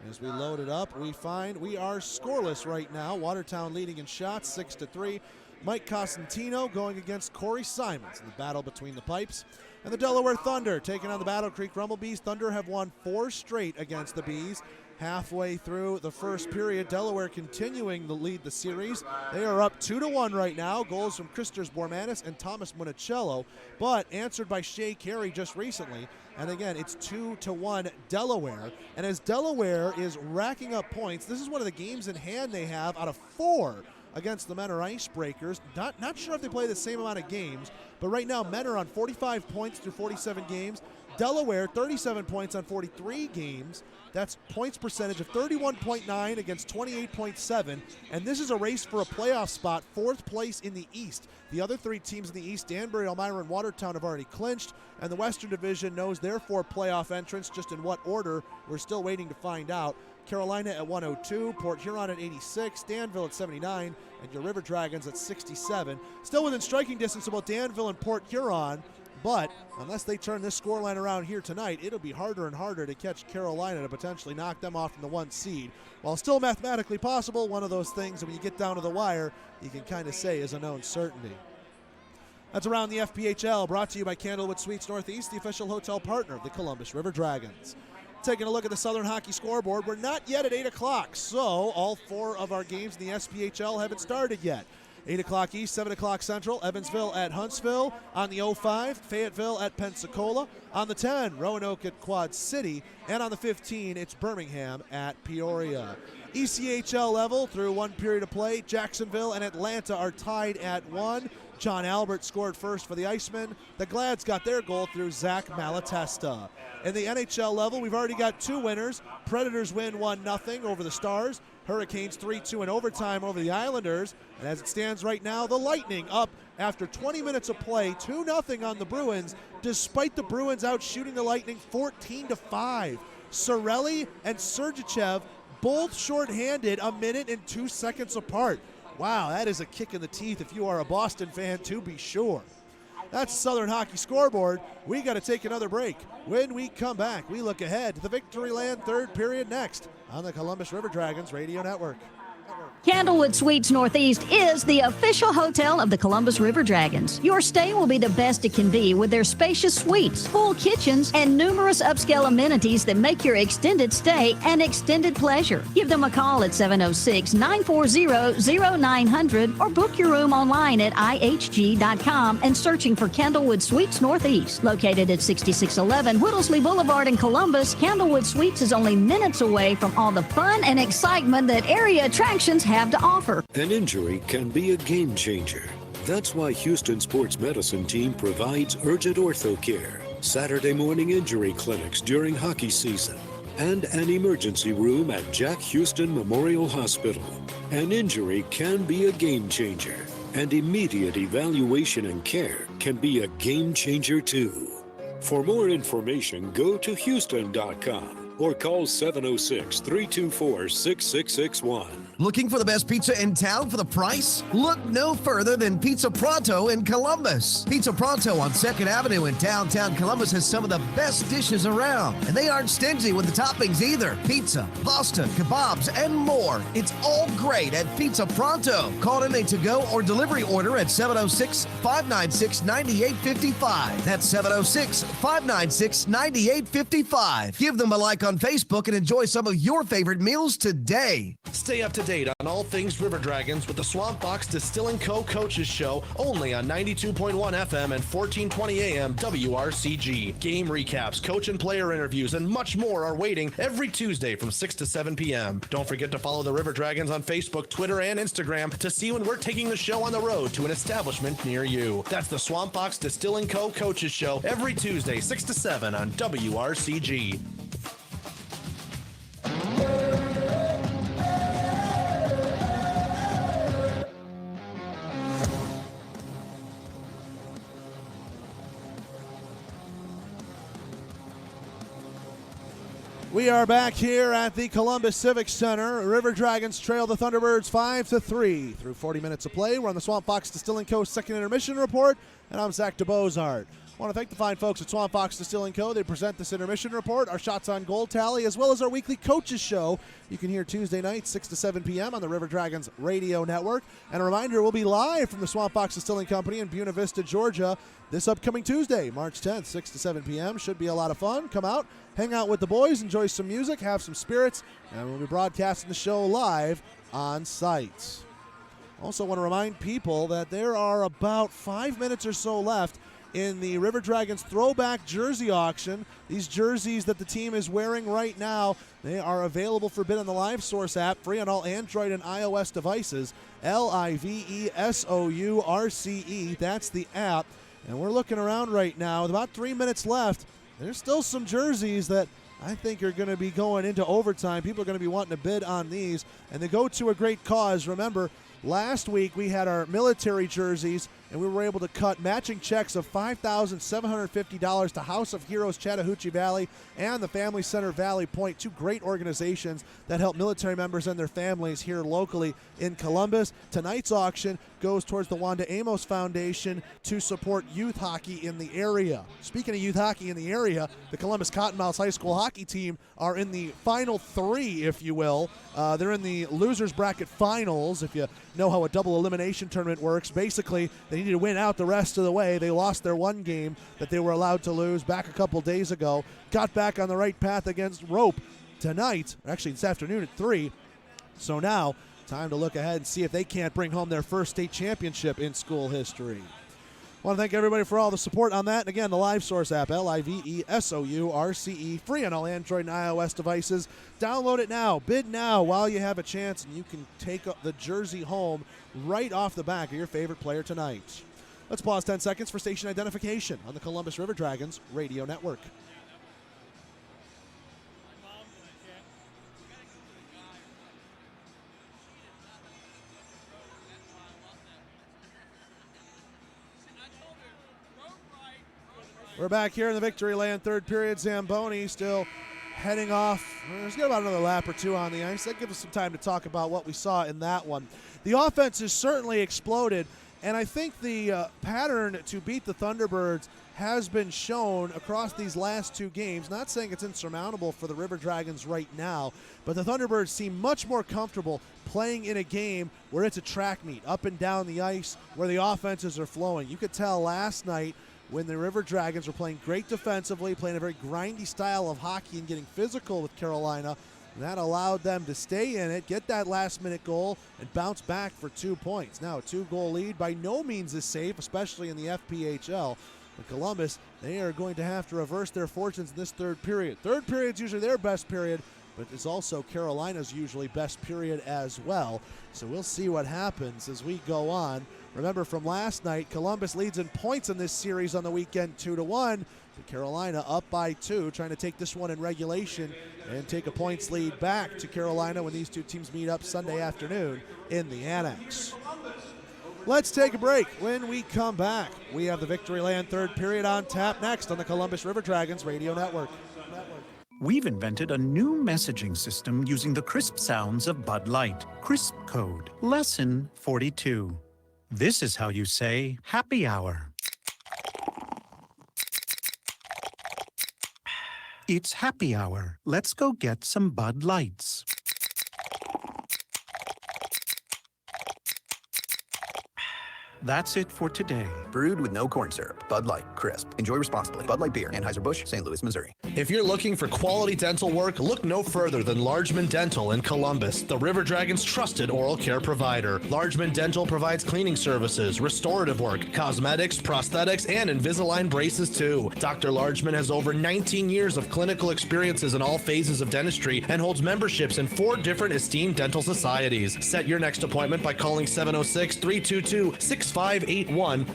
A: As we load it up, we find we are scoreless right now. Watertown leading in shots, 6-3. Mike Cosentino going against Corey Simons in the battle between the pipes. And the Delaware Thunder taking on the Battle Creek Rumblebees. Thunder have won 4 straight against the Bees. Halfway through the first period, Delaware continuing to lead the series. They are up 2-1 right now. Goals from Christers Bormanis and Thomas Monicello, but answered by Shea Carey just recently. And again, it's 2-1 Delaware. And as Delaware is racking up points, this is one of the games in hand they have out of 4 against the Menor Icebreakers. Not sure if they play the same amount of games, but right now Menor on 45 points through 47 games. Delaware 37 points on 43 games. That's points percentage of 31.9 against 28.7. And this is a race for a playoff spot, 4th place in the East. The other 3 teams in the East, Danbury, Elmira, and Watertown, have already clinched. And the Western Division knows their 4 playoff entrants. Just in what order, we're still waiting to find out. Carolina at 102, Port Huron at 86, Danville at 79, and your River Dragons at 67. Still within striking distance of both Danville and Port Huron, but unless they turn this scoreline around here tonight, it'll be harder and harder to catch Carolina to potentially knock them off from the 1 seed. While still mathematically possible, one of those things that when you get down to the wire, you can kind of say is a known certainty. That's Around the FPHL, brought to you by Candlewood Suites Northeast, the official hotel partner of the Columbus River Dragons. Taking a look at the Southern Hockey scoreboard, we're not yet at 8 o'clock, so all 4 of our games in the SPHL haven't started yet. 8 o'clock East, 7 o'clock Central, Evansville at Huntsville. On the 05, Fayetteville at Pensacola. On the 10, Roanoke at Quad City. And on the 15, it's Birmingham at Peoria. ECHL level through 1 period of play, Jacksonville and Atlanta are tied at 1. John Albert scored first for the Icemen. The Glads got their goal through Zach Malatesta. In the NHL level, we've already got 2 winners. Predators win 1-0 over the Stars. Hurricanes 3-2 in overtime over the Islanders. And as it stands right now, the Lightning up after 20 minutes of play, 2-0 on the Bruins, despite the Bruins out shooting the Lightning 14-5. Sorelli and Sergachev both shorthanded a minute and 2 seconds apart. Wow, that is a kick in the teeth if you are a Boston fan, to be sure. That's Southern Hockey scoreboard. We got to take another break. When we come back, we look ahead to the Victoryland 3rd period next on the Columbus River Dragons Radio Network.
K: Candlewood Suites Northeast is the official hotel of the Columbus River Dragons. Your stay will be the best it can be with their spacious suites, full kitchens, and numerous upscale amenities that make your extended stay an extended pleasure. Give them a call at 706-940-0900 or book your room online at ihg.com and searching for Candlewood Suites Northeast. Located at 6611 Whittlesey Boulevard in Columbus, Candlewood Suites is only minutes away from all the fun and excitement that area attractions have to offer.
N: An injury can be a game changer. That's why Houston Sports Medicine Team provides urgent ortho care. Saturday morning injury clinics during hockey season, and an emergency room at Jack Houston Memorial Hospital. An injury can be a game changer, and immediate evaluation and care can be a game changer too. For more information, go to Houston.com or call 706-324-6661.
O: Looking for the best pizza in town for the price? Look no further than Pizza Pronto in Columbus. Pizza Pronto on 2nd Avenue in downtown Columbus has some of the best dishes around, and they aren't stingy with the toppings either. Pizza, pasta, kebabs, and more. It's all great at Pizza Pronto. Call in a to-go or delivery order at 706-596-9855. That's 706-596-9855. Give them a like on Facebook and enjoy some of your favorite meals today.
E: Stay up to date on all things River Dragons with the Swamp Box Distilling Co. Coaches Show, only on 92.1 FM and 1420 AM WRCG. Game recaps, coach and player interviews, and much more are waiting every Tuesday from 6 to 7 p.m. Don't forget to follow the River Dragons on Facebook, Twitter, and Instagram to see when we're taking the show on the road to an establishment near you. That's the Swamp Box Distilling Co. Coaches Show every Tuesday, 6 to 7 on WRCG.
A: We are back here at the Columbus Civic Center. River Dragons trail the Thunderbirds 5-3 through 40 minutes of play. We're on the Swamp Fox Distilling Co. second intermission report, and I'm Zach DeBozart. I want to thank the fine folks at Swamp Fox Distilling Co. They present this intermission report, our shots on goal tally, as well as our weekly coaches show. You can hear Tuesday nights, 6 to 7 p.m. on the River Dragons radio network. And a reminder, we'll be live from the Swamp Fox Distilling Company in Buena Vista, Georgia, this upcoming Tuesday, March 10th, 6 to 7 p.m. Should be a lot of fun. Come out, hang out with the boys, enjoy some music, have some spirits, and we'll be broadcasting the show live on site. Also want to remind people that there are about 5 minutes or so left in the River Dragons Throwback jersey auction. These jerseys that the team is wearing right now, they are available for bid on the Live Source app, free on all Android and iOS devices. LIVESOURCE, that's the app. And we're looking around right now with about 3 minutes left. There's still some jerseys that I think are going to be going into overtime. People are going to be wanting to bid on these, and they go to a great cause. Remember, last week we had our military jerseys, and we were able to cut matching checks of $5,750 to House of Heroes Chattahoochee Valley and the Family Center Valley Point, two great organizations that help military members and their families here locally in Columbus. Tonight's auction goes towards the Wanda Amos Foundation to support youth hockey in the area. Speaking of youth hockey in the area, the Columbus Cottonmouths high school hockey team are in the final three, if you will. They're in the losers bracket finals, if you know how a double elimination tournament works. Basically, they needed to win out the rest of the way. They lost their one game that they were allowed to lose back a couple days ago. Got back on the right path against Rope tonight, actually this afternoon at 3. So now, time to look ahead and see if they can't bring home their first state championship in school history. I want to thank everybody for all the support on that. And again, the Live Source app, LIVESOURCE, free on all Android and iOS devices. Download it now. Bid now while you have a chance, and you can take the jersey home right off the back of your favorite player tonight. Let's pause 10 seconds for station identification on the Columbus River Dragons radio network. We're back here in the Victory Land, third period. Zamboni still heading off. There's got about another lap or two on the ice. That gives us some time to talk about what we saw in that one. The offense has certainly exploded, and I think the pattern to beat the Thunderbirds has been shown across these last two games. Not saying it's insurmountable for the River Dragons right now, but the Thunderbirds seem much more comfortable playing in a game where it's a track meet, up and down the ice, where the offenses are flowing. You could tell last night when the River Dragons were playing great defensively, playing a very grindy style of hockey and getting physical with Carolina. That allowed them to stay in it, get that last-minute goal, and bounce back for 2 points. Now, a 2-goal lead by no means is safe, especially in the FPHL. But Columbus, they are going to have to reverse their fortunes in this third period. Third period's usually their best period, but it's also Carolina's usually best period as well. So we'll see what happens as we go on Remember from last night, Columbus leads in points in this series on the weekend 2-1. Carolina up by 2, trying to take this one in regulation and take a points lead back to Carolina when these two teams meet up Sunday afternoon in the Annex. Let's take a break. When we come back, we have the Victoryland third period on tap next on the Columbus Riverdragons Radio Network.
P: We've invented a new messaging system using the crisp sounds of Bud Light. Crisp Code. Lesson 42. This is how you say happy hour. It's happy hour. Let's go get some Bud Lights. That's it for today.
Q: Brewed with no corn syrup. Bud Light. Crisp. Enjoy responsibly. Bud Light Beer. Anheuser-Busch, St. Louis, Missouri.
E: If you're looking for quality dental work, look no further than Largeman Dental in Columbus, the River Dragons' trusted oral care provider. Largeman Dental provides cleaning services, restorative work, cosmetics, prosthetics, and Invisalign braces too. Dr. Largeman has over 19 years of clinical experiences in all phases of dentistry and holds memberships in 4 different esteemed dental societies. Set your next appointment by calling 706-322-6581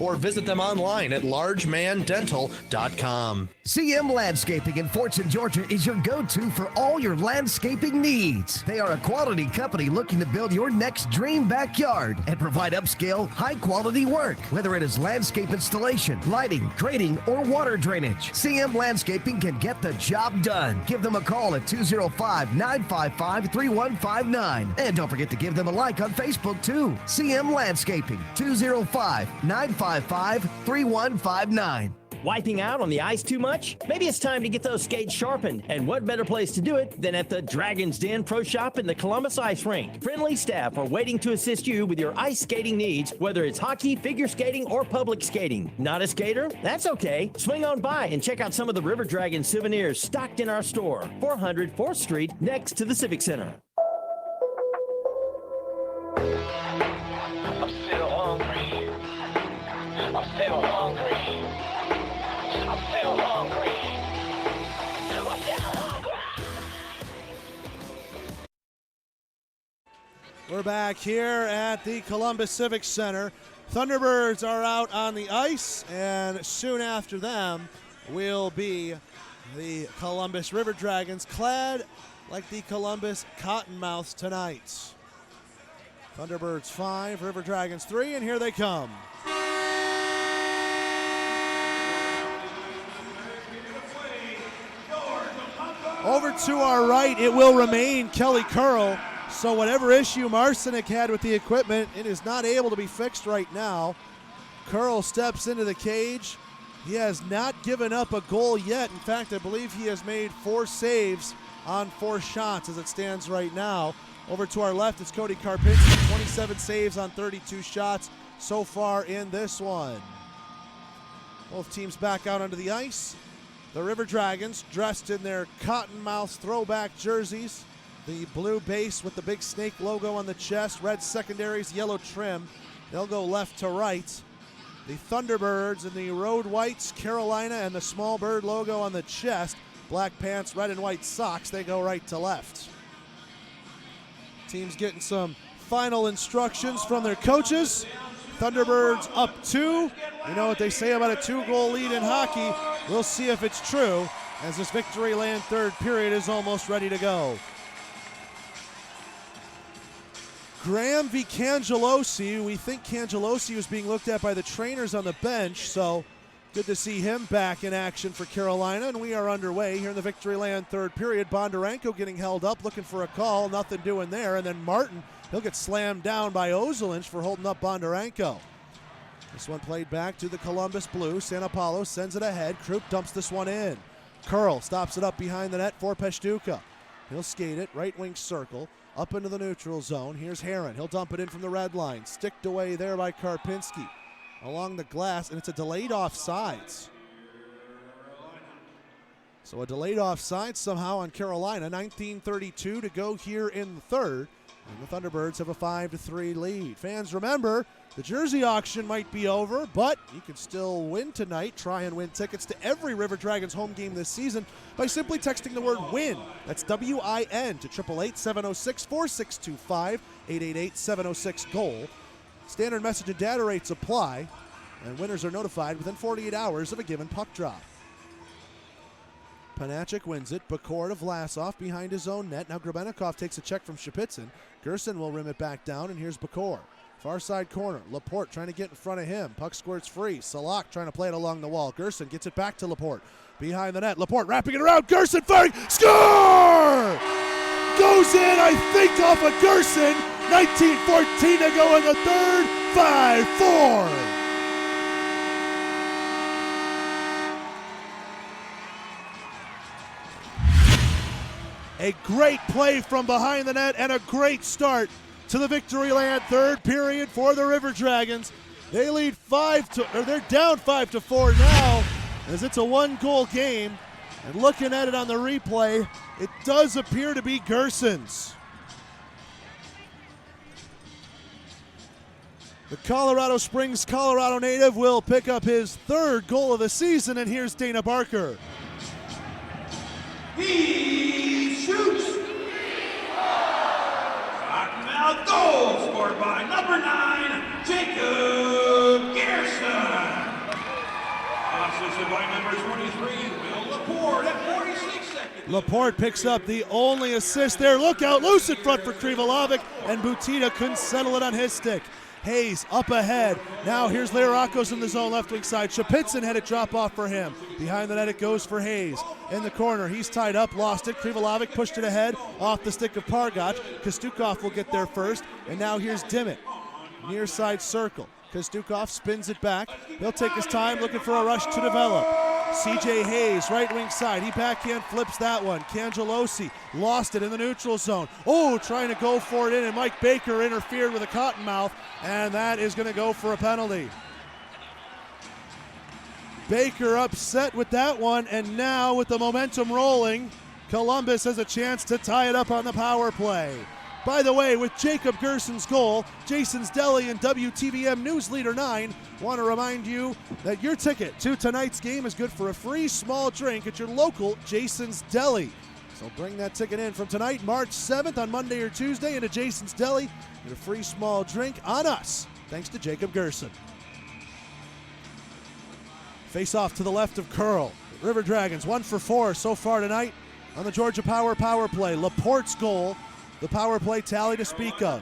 E: or visit them online at largemandental.com.
O: CM Landscaping in Fortson, Georgia is your go-to for all your landscaping needs. They are a quality company looking to build your next dream backyard and provide upscale, high-quality work, whether it is landscape installation, lighting, grading, or water drainage. CM Landscaping can get the job done. Give them a call at 205-955-3159. And don't forget to give them a like on Facebook, too. CM Landscaping, 205-955-3159.
R: Wiping out on the ice too much? Maybe it's time to get those skates sharpened. And what better place to do it than at the Dragon's Den Pro Shop in the Columbus Ice Rink? Friendly staff are waiting to assist you with your ice skating needs, whether it's hockey, figure skating, or public skating. Not a skater? That's okay. Swing on by and check out some of the River Dragon souvenirs stocked in our store, 400 4th Street, next to the Civic Center.
J: I'm still hungry. I'm still hungry. I'm still hungry. I'm still hungry.
A: We're back here at the Columbus Civic Center. Thunderbirds are out on the ice, and soon after them will be the Columbus Riverdragons, clad like the Columbus Cottonmouths tonight. Thunderbirds 5, Riverdragons 3, and here they come. Over to our right, it will remain Kelly Curl. So whatever issue Marcinek had with the equipment, it is not able to be fixed right now. Curl steps into the cage. He has not given up a goal yet. In fact, I believe he has made 4 saves on 4 shots as it stands right now. Over to our left, it's Cody Karpinski, 27 saves on 32 shots so far in this one. Both teams back out onto the ice. The River Dragons dressed in their Cottonmouths throwback jerseys. The blue base with the big snake logo on the chest, red secondaries, yellow trim. They'll go left to right. The Thunderbirds in the road whites, Carolina, and the small bird logo on the chest. Black pants, red and white socks. They go right to left. Team's getting some final instructions from their coaches. Thunderbirds up 2. You know what they say about a 2-goal lead in hockey. We'll see if it's true as this Victoryland third period is almost ready to go. Graham v. Cangelosi. We think Cangelosi was being looked at by the trainers on the bench, so good to see him back in action for Carolina, and we are underway here in the Victoryland third period. Bondarenko getting held up, looking for a call, nothing doing there, and then Martin, he'll get slammed down by Ozelinch for holding up Bondarenko. This one played back to the Columbus Blue. Santa Paulo sends it ahead. Krupp dumps this one in. Curl stops it up behind the net for Peshtuka. He'll skate it, right wing circle, up into the neutral zone. Here's Heron. He'll dump it in from the red line. Sticked away there by Karpinski. Along the glass, and it's a delayed offsides. So a delayed offside somehow on Carolina. 19:32 to go here in the third. And the Thunderbirds have a 5-3 lead. Fans, remember, the jersey auction might be over, but you can still win tonight. Try and win tickets to every River Dragons home game this season by simply texting the word WIN. That's WIN to 888-706-4625, 888-706-GOAL. Standard message and data rates apply, and winners are notified within 48 hours of a given puck drop. Panachik wins it. Bakor to Vlasov behind his own net. Now Grebennikov takes a check from Shapitsin. Gerson will rim it back down, and here's Bakor. Far side corner. Laporte trying to get in front of him. Puck squirts free. Salak trying to play it along the wall. Gerson gets it back to Laporte. Behind the net. Laporte wrapping it around. Gerson firing. Score! Goes in, I think, off of Gerson. 19:14 to go in the third. 5-4. A great play from behind the net and a great start to the victory lane. Third period for the River Dragons. They lead they're down 5-4 now, as it's a 1-goal game. And looking at it on the replay, it does appear to be Gerson's. The Colorado Springs, Colorado native will pick up his 3rd goal of the season, and here's Dana Barker.
B: He shoots. Cottonmouth goal scored by number 9, Jacob Gerson. Assisted by number 23, Will Laporte at 46 seconds.
A: Laporte picks up the only assist there. Look out, loose in front for Krivolovic, and Butita couldn't settle it on his stick. Hayes up ahead. Now here's Lirakos in the zone, left wing side. Shapitsin had it drop off for him. Behind the net it goes for Hayes. In the corner, he's tied up, lost it. Krivolovic pushed it ahead off the stick of Pargach. Kostukov will get there first. And now here's Dimmitt. Near side circle. Kostukov spins it back. He'll take his time looking for a rush to develop. CJ Hayes, right wing side. He backhand flips that one. Cangelosi lost it in the neutral zone. Oh, trying to go for it in, and Mike Baker interfered with a Cottonmouth, and that is going to go for a penalty. Baker upset with that one, and now with the momentum rolling, Columbus has a chance to tie it up on the power play. By the way, with Jacob Gerson's goal, Jason's Deli and WTVM News Leader 9 want to remind you that your ticket to tonight's game is good for a free small drink at your local Jason's Deli. So bring that ticket in from tonight, March 7th on Monday or Tuesday into Jason's Deli. Get a free small drink on us, thanks to Jacob Gerson. Face off to the left of Curl. River Dragons 1 for 4 so far tonight on the Georgia power play. Laporte's goal. The power play tally to speak of.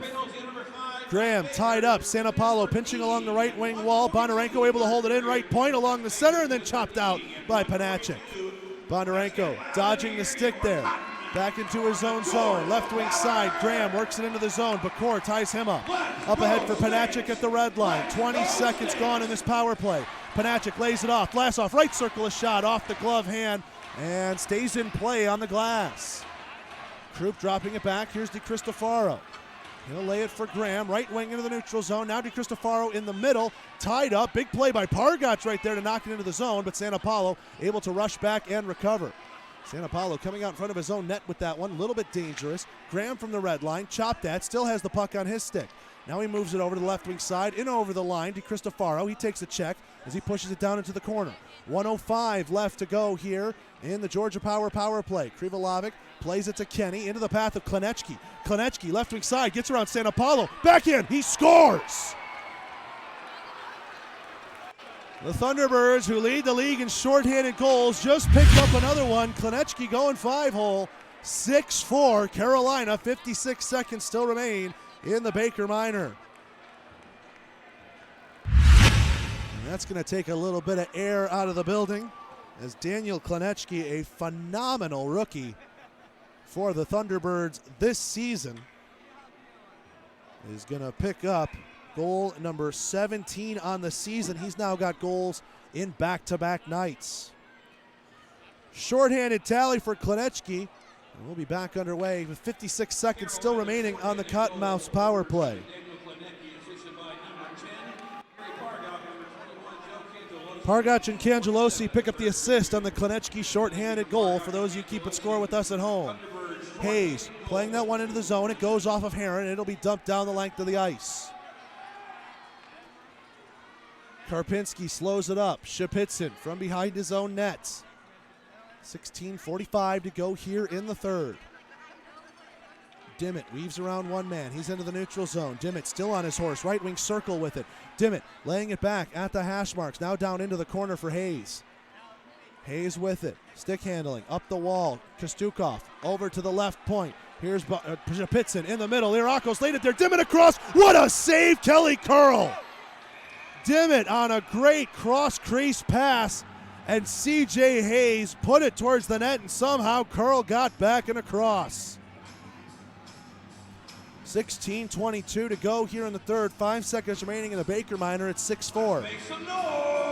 A: Graham tied up. San Paulo pinching along the right wing wall. Bondarenko able to hold it in right point along the center, and then chopped out by Panachik. Bondarenko dodging the stick there. Back into his own zone. Left wing side. Graham works it into the zone. Bakor ties him up. Up ahead for Panachik at the red line. 20 seconds gone in this power play. Panachik lays it off. Vlasov right circle a shot off the glove hand and stays in play on the glass. Krupp dropping it back. Here's DiCristofaro. He'll lay it for Graham. Right wing into the neutral zone. Now DiCristofaro in the middle. Tied up. Big play by Pargach right there to knock it into the zone, but San Paulo able to rush back and recover. San Paulo coming out in front of his own net with that one. A little bit dangerous. Graham from the red line. Chopped at. Still has the puck on his stick. Now he moves it over to the left wing side. In over the line. DiCristofaro. He takes a check as he pushes it down into the corner. 1:05 left to go here in the Georgia power play. Krivolovic plays it to Kenny into the path of Klenechki. Klenechki left wing side gets around San Paulo. Backhand. He scores. The Thunderbirds, who lead the league in shorthanded goals, just picked up another one. Klenechki going 5-hole. 6-4 Carolina. 56 seconds still remain in the Baker Minor. And that's going to take a little bit of air out of the building, as Daniel Klenechki, a phenomenal rookie for the Thunderbirds this season, is going to pick up goal number 17 on the season. He's now got goals in back-to-back nights. Shorthanded tally for Klenechki. And we'll be back underway with 56 seconds still remaining on the Cottonmouths power play. Pargach and Cangelosi pick up the assist on the Klenechki shorthanded goal for those of you keeping score with us at home. Hayes playing that one into the zone. It goes off of Heron. It'll be dumped down the length of the ice. Karpinski slows it up. Shapitsin from behind his own net. 16:45 to go here in the third. Dimmitt weaves around one man. He's into the neutral zone. Dimmitt still on his horse. Right wing circle with it. Dimmitt laying it back at the hash marks. Now down into the corner for Hayes. Hayes with it. Stick handling. Up the wall. Kostukov over to the left point. Here's Pitson in the middle. Irakos laid it there. Dimmitt across. What a save, Kelly Curl. Dimmitt on a great cross crease pass. And CJ Hayes put it towards the net, and somehow Curl got back and across. 16:22 to go here in the third. 5 seconds remaining in the Baker Minor at 6-4.
B: Make some noise!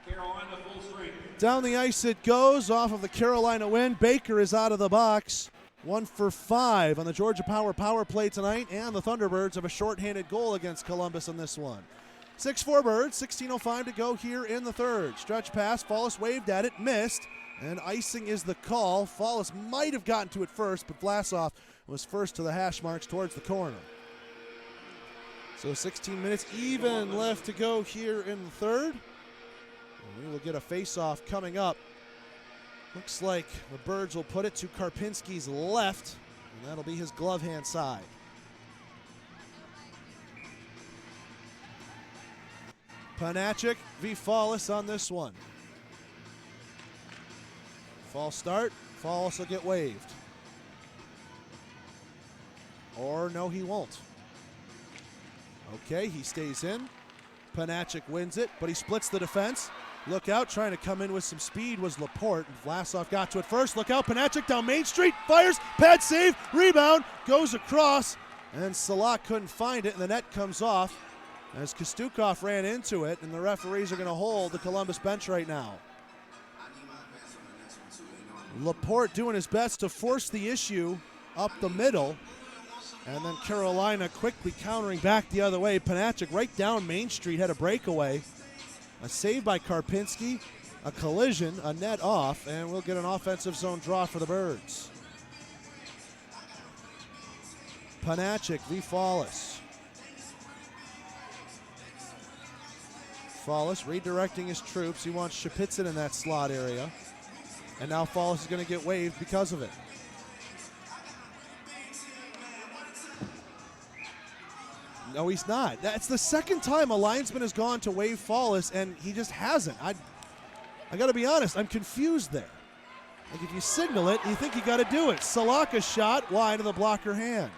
B: Carolina full strength.
A: Down the ice it goes off of the Carolina win. Baker is out of the box. 1 for 5 on the Georgia Power power play tonight, and the Thunderbirds have a shorthanded goal against Columbus in this one. 6-4 Birds, 16:05 to go here in the third. Stretch pass, Fallis waved at it, missed, and icing is the call. Fallis might have gotten to it first, but Vlasov was first to the hash marks towards the corner. So 16 minutes even left to go here in the third. And we will get a face-off coming up. Looks like the Birds will put it to Karpinski's left, and that'll be his glove hand side. Panachik v. Fallis on this one. False start. Fallis will get waved. Or no, he won't. Okay, he stays in. Panachik wins it, but he splits the defense. Look out, trying to come in with some speed was Laporte. And Vlasov got to it first. Look out, Panachik down Main Street, fires, pad save, rebound, goes across, and Salak couldn't find it, and the net comes off as Kostukov ran into it, and the referees are going to hold the Columbus bench right now. Laporte doing his best to force the issue up the middle, and then Carolina quickly countering back the other way. Panachik right down Main Street had a breakaway. A save by Karpinski, a collision, a net off, and we'll get an offensive zone draw for the Birds. Panachik v. Fallis. Fallis redirecting his troops. He wants Shapitsin in that slot area. And now Fallis is going to get waved because of it. No, he's not. That's the second time a linesman has gone to wave Fallis, and he just hasn't. I got to be honest, I'm confused there. Like, if you signal it, you think you got to do it. Salaka's shot wide of the blocker hand.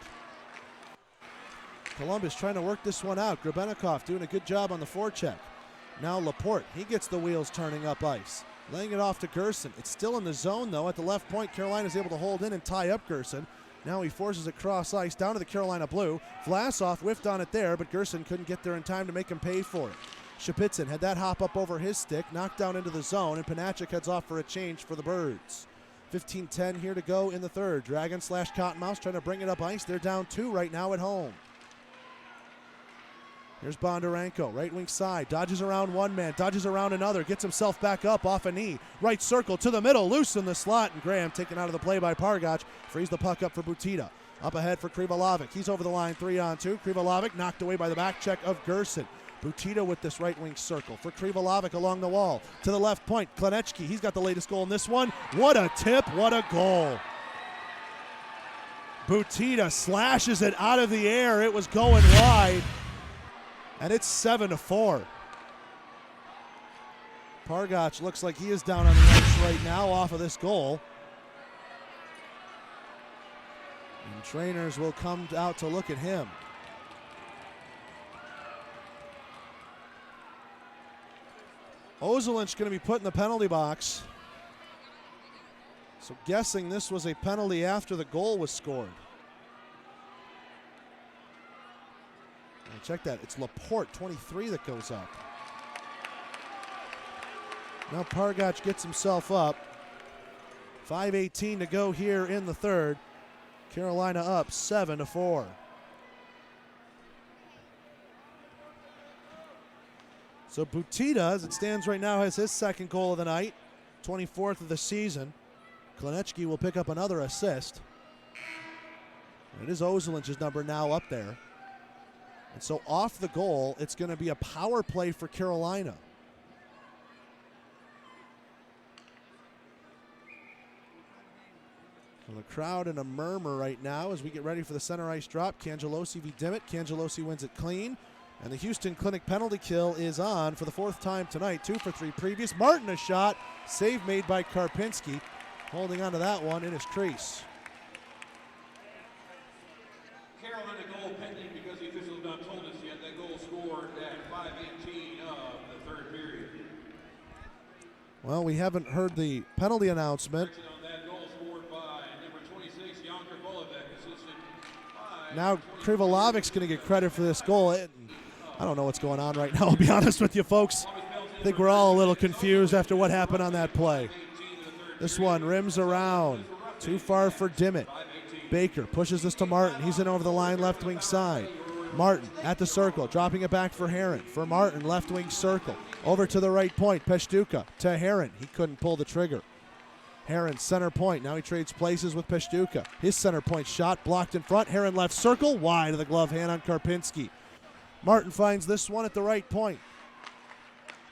A: Columbus trying to work this one out. Grebennikov doing a good job on the forecheck. Now Laporte, he gets the wheels turning up ice. Laying it off to Gerson. It's still in the zone, though. At the left point, Carolina's able to hold in and tie up Gerson. Now he forces it cross ice down to the Carolina blue. Vlasov whiffed on it there, but Gerson couldn't get there in time to make him pay for it. Shapitsin had that hop up over his stick, knocked down into the zone, and Panachik heads off for a change for the Birds. 15:10 here to go in the third. Dragon/Cottonmouths trying to bring it up ice. They're down 2 right now at home. Here's Bondarenko, right wing side, dodges around one man, dodges around another, gets himself back up off a knee. Right circle to the middle, loose in the slot, and Graham taken out of the play by Pargach. Frees the puck up for Butita. Up ahead for Krivolovic. He's over the line, 3-on-2. Krivolovic knocked away by the back check of Gerson. Butita with this right wing circle for Krivolovic along the wall. To the left point, Klenechki, he's got the latest goal in this one. What a tip, what a goal. Butita slashes it out of the air. It was going wide. And it's 7-4. Pargach looks like he is down on the ice right now off of this goal. And trainers will come out to look at him. Ozelin's going to be put in the penalty box. So guessing this was a penalty after the goal was scored. Check that. It's Laporte, 23, that goes up. Now Pargach gets himself up. 5:18 to go here in the third. Carolina up 7-4. So Butita, as it stands right now, has his second goal of the night, 24th of the season. Klinecki will pick up another assist. And it is Ozelinch's number now up there. And so off the goal, it's going to be a power play for Carolina. So the crowd in a murmur right now as we get ready for the center ice drop. Cangelosi v. Dimmitt. Cangelosi wins it clean. And the Houston Clinic penalty kill is on for the fourth time tonight. 2 for 3 previous. Martin a shot. Save made by Karpinski. Holding on to that one in his crease.
B: Carolina goal pending because the officials have not told us yet. That goal scored at 5:18 of the third period.
A: Well, we haven't heard the penalty announcement.
B: On that goal scored by number 26, Janker Volevec, assisted by
A: Now Krivolovic's going to get credit for this goal. I don't know what's going on right now, I'll be honest with you folks. I think we're all a little confused after what happened on that play. This one rims around. Too far for Dimmitt. Baker pushes this to Martin. He's in over the line, left wing side. Martin at the circle, dropping it back for Heron. For Martin, left wing circle. Over to the right point, Peshtuka to Heron. He couldn't pull the trigger. Heron center point. Now he trades places with Peshtuka. His center point shot blocked in front. Heron left circle, wide of the glove hand on Karpinski. Martin finds this one at the right point.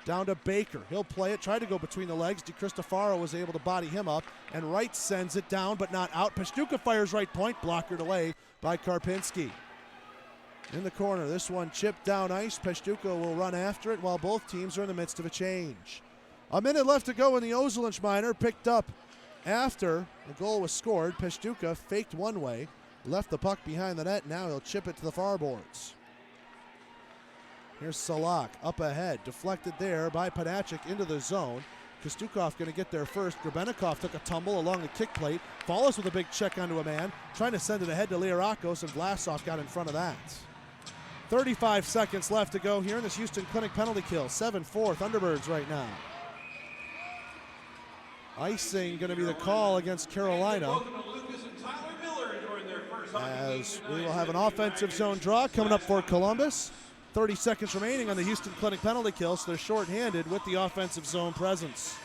A: Down to Baker. He'll play it. Tried to go between the legs. DiCristofaro was able to body him up. And Wright sends it down, but not out. Peshtuka fires right point. Blockered away by Karpinski. In the corner. This one chipped down ice. Peshtuka will run after it while both teams are in the midst of a change. A minute left to go in the Ozelinch minor. Picked up after the goal was scored. Peshtuka faked one way. Left the puck behind the net. Now he'll chip it to the far boards. Here's Salak up ahead, deflected there by Panachik into the zone. Kostukov going to get there first. Grebenikov took a tumble along the kick plate, follows with a big check onto a man, trying to send it ahead to Liarakos, and Vlasov got in front of that. 35 seconds left to go here in this Houston Clinic penalty kill. 7-4 Thunderbirds right now. Icing going to be the call against Carolina, as we will have an offensive zone draw coming up for Columbus. 30 seconds remaining on the Houston Clinic penalty kill, so they're shorthanded with the offensive zone presence.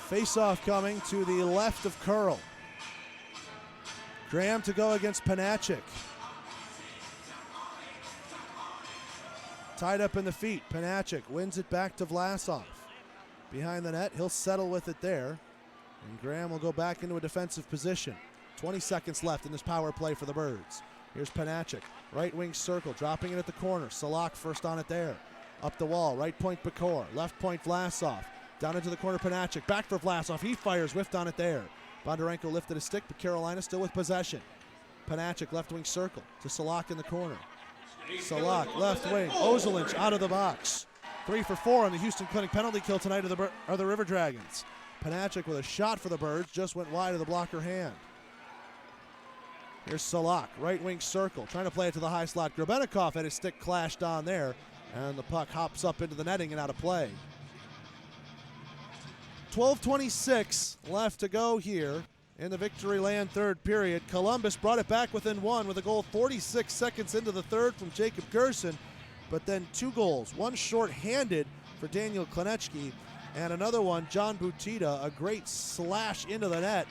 A: Face-off coming to the left of Curl. Graham to go against Panachik. Tied up in the feet, Panachik wins it back to Vlasov. Behind the net, he'll settle with it there. And Graham will go back into a defensive position. 20 seconds left in this power play for the Birds. Here's Panachik, right wing circle, dropping it at the corner. Salak first on it there. Up the wall, right point Bakor, left point Vlasov. Down into the corner Panachik, back for Vlasov. He fires, whiffed on it there. Bondarenko lifted a stick, but Carolina still with possession. Panachik, left wing circle to Salak in the corner. Salak, left wing, Ozelinch out of the box. 3 for 4 on the Houston Clinic penalty kill tonight are the Riverdragons. Panachik with a shot for the Birds, just went wide of the blocker hand. Here's Salak, right wing circle, trying to play it to the high slot. Grebenikov had his stick clashed on there, and the puck hops up into the netting and out of play. 12:26 left to go here in the Victory Land third period. Columbus brought it back within one with a goal 46 seconds into the third from Jacob Gerson, but then 2 goals, one short-handed for Daniel Klinecki, and another one, John Butita, a great slash into the net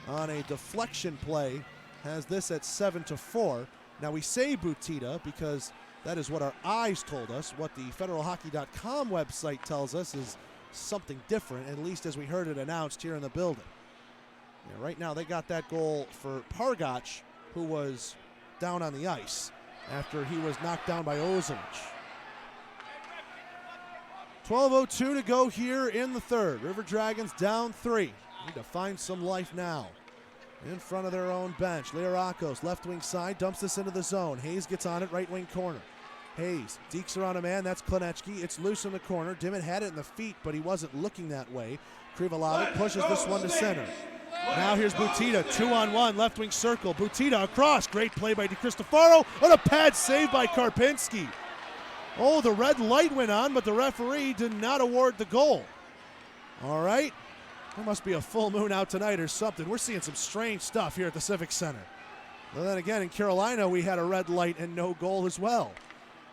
A: on a deflection play, has this at 7-4. Now we say Butita because that is what our eyes told us. What the federalhockey.com website tells us is something different, at least as we heard it announced here in the building. Yeah, right now they got that goal for Pargach, who was down on the ice after he was knocked down by Ozelinch. 12:02 to go here in the third. River Dragons down 3. Need to find some life now. In front of their own bench, Liarakos, left wing side, dumps this into the zone. Hayes gets on it, right wing corner. Hayes dekes around a man, that's Klinecki. It's loose in the corner. Dimmitt had it in the feet, but he wasn't looking that way. Krivolovic pushes this one to center. Now here's Butita, 2-on-1, left wing circle. Butita across, great play by DiCristofaro, and a pad save by Karpinski. Oh, the red light went on, but the referee did not award the goal. All right. There must be a full moon out tonight or something. We're seeing some strange stuff here at the Civic Center. Well, then again, in Carolina, we had a red light and no goal as well.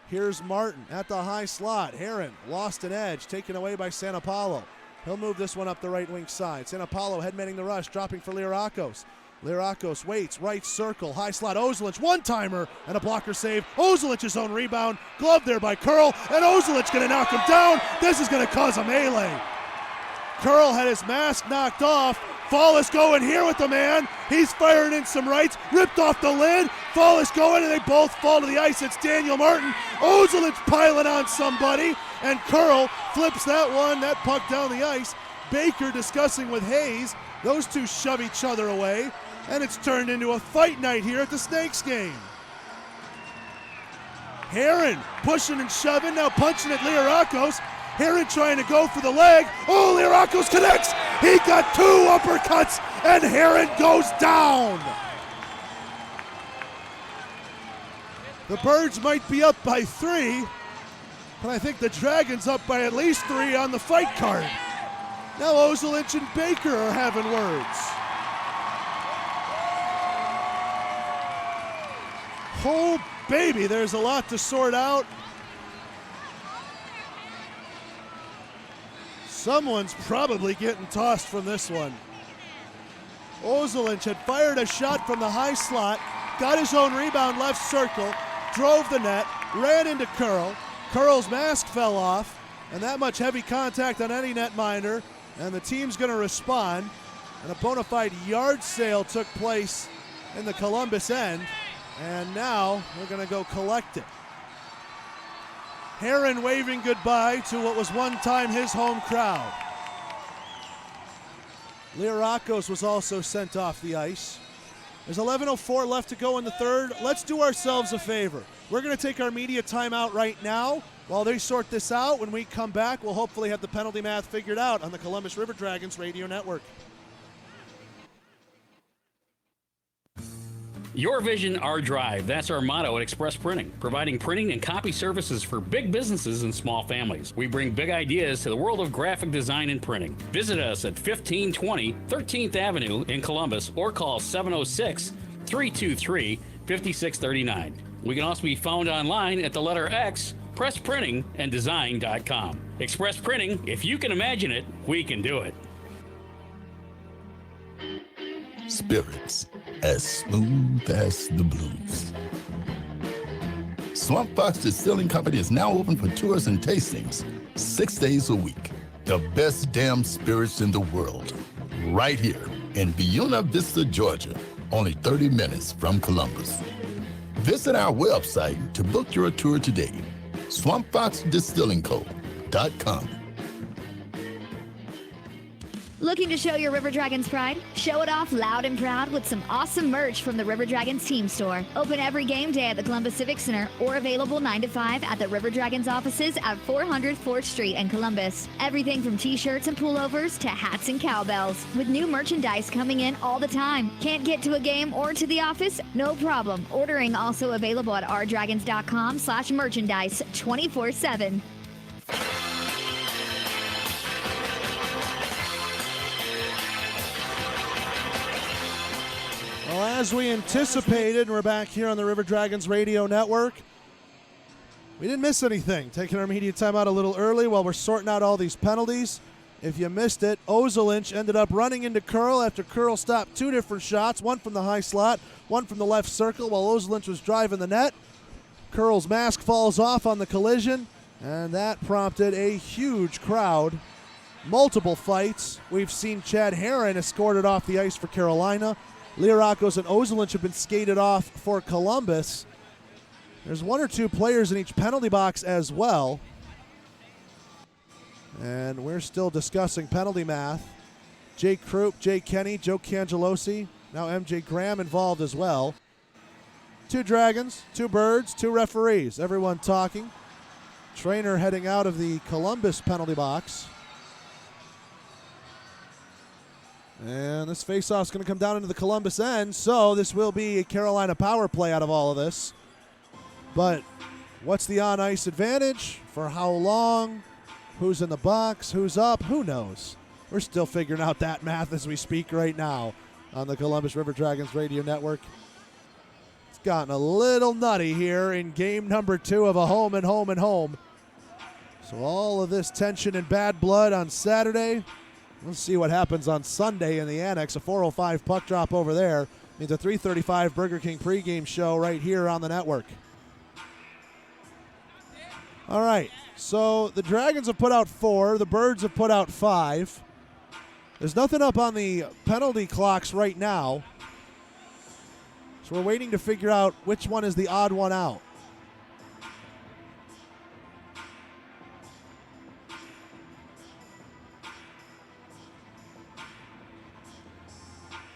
A: Here's Martin at the high slot. Heron lost an edge, taken away by San Paulo. He'll move this one up the right wing side. San Paulo head-manning the rush, dropping for Lirakos. Lirakos waits, right circle, high slot. Ozelich, one-timer, and a blocker save. Ozelich's own rebound, glove there by Curl, and Ozelich going to knock him down. This is going to cause a melee. Curl had his mask knocked off. Fallis going here with the man. He's firing in some rights, ripped off the lid. Fallis going, and they both fall to the ice. It's Daniel Martin. Ozelich piling on somebody, and Curl flips that puck down the ice. Baker discussing with Hayes. Those two shove each other away, and it's turned into a fight night here at the Snakes game. Heron pushing and shoving, now punching at Lirakos. Heron trying to go for the leg. Oh, Lirakos connects. He got 2 uppercuts, and Heron goes down. The Birds might be up by 3, but I think the Dragons up by at least 3 on the fight card. Now Ozelich and Baker are having words. Oh, baby, there's a lot to sort out. Someone's probably getting tossed from this one. Ozelich had fired a shot from the high slot, got his own rebound left circle, drove the net, ran into Curl. Curl's mask fell off, and that much heavy contact on any netminder, and the team's going to respond. And a bona fide yard sale took place in the Columbus end, and now we're going to go collect it. Heron waving goodbye to what was one time his home crowd. Lirakos was also sent off the ice. There's 11:04 left to go in the third. Let's do ourselves a favor. We're going to take our media timeout right now while they sort this out. When we come back, we'll hopefully have the penalty math figured out on the Columbus Riverdragons radio network.
D: Your vision, our drive. That's our motto at Express Printing, providing printing and copy services for big businesses and small families. We bring big ideas to the world of graphic design and printing. Visit us at 1520 13th Avenue in Columbus or call 706-323-5639. We can also be found online at the letter X, pressprintinganddesign.com. Express Printing, if you can imagine it, we can do it.
G: Spirits as smooth as the blues. Swamp Fox Distilling Company is now open for tours and tastings 6 days a week. The best damn spirits in the world, right here in Buena Vista, Georgia, only 30 minutes from Columbus. Visit our website to book your tour today, swampfoxdistillingco.com.
F: Looking to show your River Dragons pride? Show it off loud and proud with some awesome merch from the River Dragons team store. Open every game day at the Columbus Civic Center or available 9 to 5 at the River Dragons offices at 400 4th Street in Columbus. Everything from t-shirts and pullovers to hats and cowbells. With new merchandise coming in all the time. Can't get to a game or to the office? No problem. Ordering also available at rdragons.com/merchandise 24/7.
A: Well, as we anticipated, we're back here on the River Dragons radio network. We didn't miss anything. Taking our media timeout a little early while we're sorting out all these penalties. If you missed it, Ozelich ended up running into Curl after Curl stopped 2 different shots, one from the high slot, one from the left circle while Ozelich was driving the net. Curl's mask falls off on the collision, and that prompted a huge crowd. Multiple fights. We've seen Chad Heron escorted off the ice for Carolina. Lirakos and Ozelich have been skated off for Columbus. There's 1 or 2 players in each penalty box as well. And we're still discussing penalty math. Jake Krupp, Jay Kenny, Joe Cangelosi, now MJ Graham involved as well. 2 Dragons, 2 Birds, 2 referees. Everyone talking. Trainer heading out of the Columbus penalty box. And this faceoff's going to come down into the Columbus end, so this will be a Carolina power play out of all of this. But what's the on-ice advantage? For how long? Who's in the box? Who's up? Who knows? We're still figuring out that math as we speak right now on the Columbus River Dragons radio network. gotten a little nutty here in game number 2 of a home and home and home. So all of this tension and bad blood on Saturday. We'll see what happens on Sunday in the Annex. A 4:05 puck drop over there means a 3:35 Burger King pregame show right here on the network. All right, so the Dragons have put out 4. The Birds have put out 5. There's nothing up on the penalty clocks right now. So we're waiting to figure out which one is the odd one out.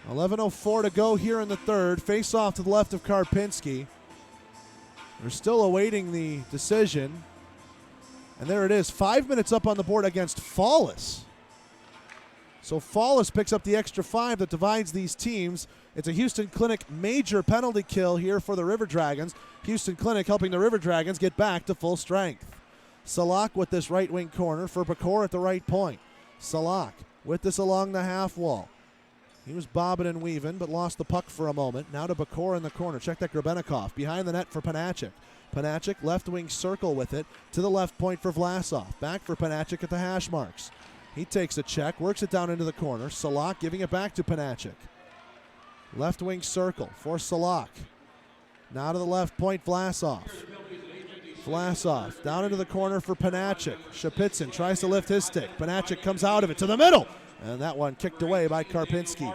A: .11:04 to go here in the third. Face off to the left of Karpinski. We're still awaiting the decision. And there it is, 5 minutes up on the board against Fallis. So Fallis picks up the extra 5 that divides these teams. It's a Houston Clinic major penalty kill here for the River Dragons. Houston Clinic helping the River Dragons get back to full strength. Salak with this right wing corner for Bakor at the right point. Salak with this along the half wall. He was bobbing and weaving, but lost the puck for a moment. Now to Bakor in the corner. Check that Grebenikov. Behind the net for Panachik. Panachik, left wing circle with it. To the left point for Vlasov. Back for Panachik at the hash marks. He takes a check, works it down into the corner. Salak giving it back to Panachik. Left wing circle for Salak. Now to the left point, Vlasov. Vlasov down into the corner for Panachik. Shapitsin tries to lift his stick. Panachik comes out of it to the middle. And that one kicked away by Karpinski.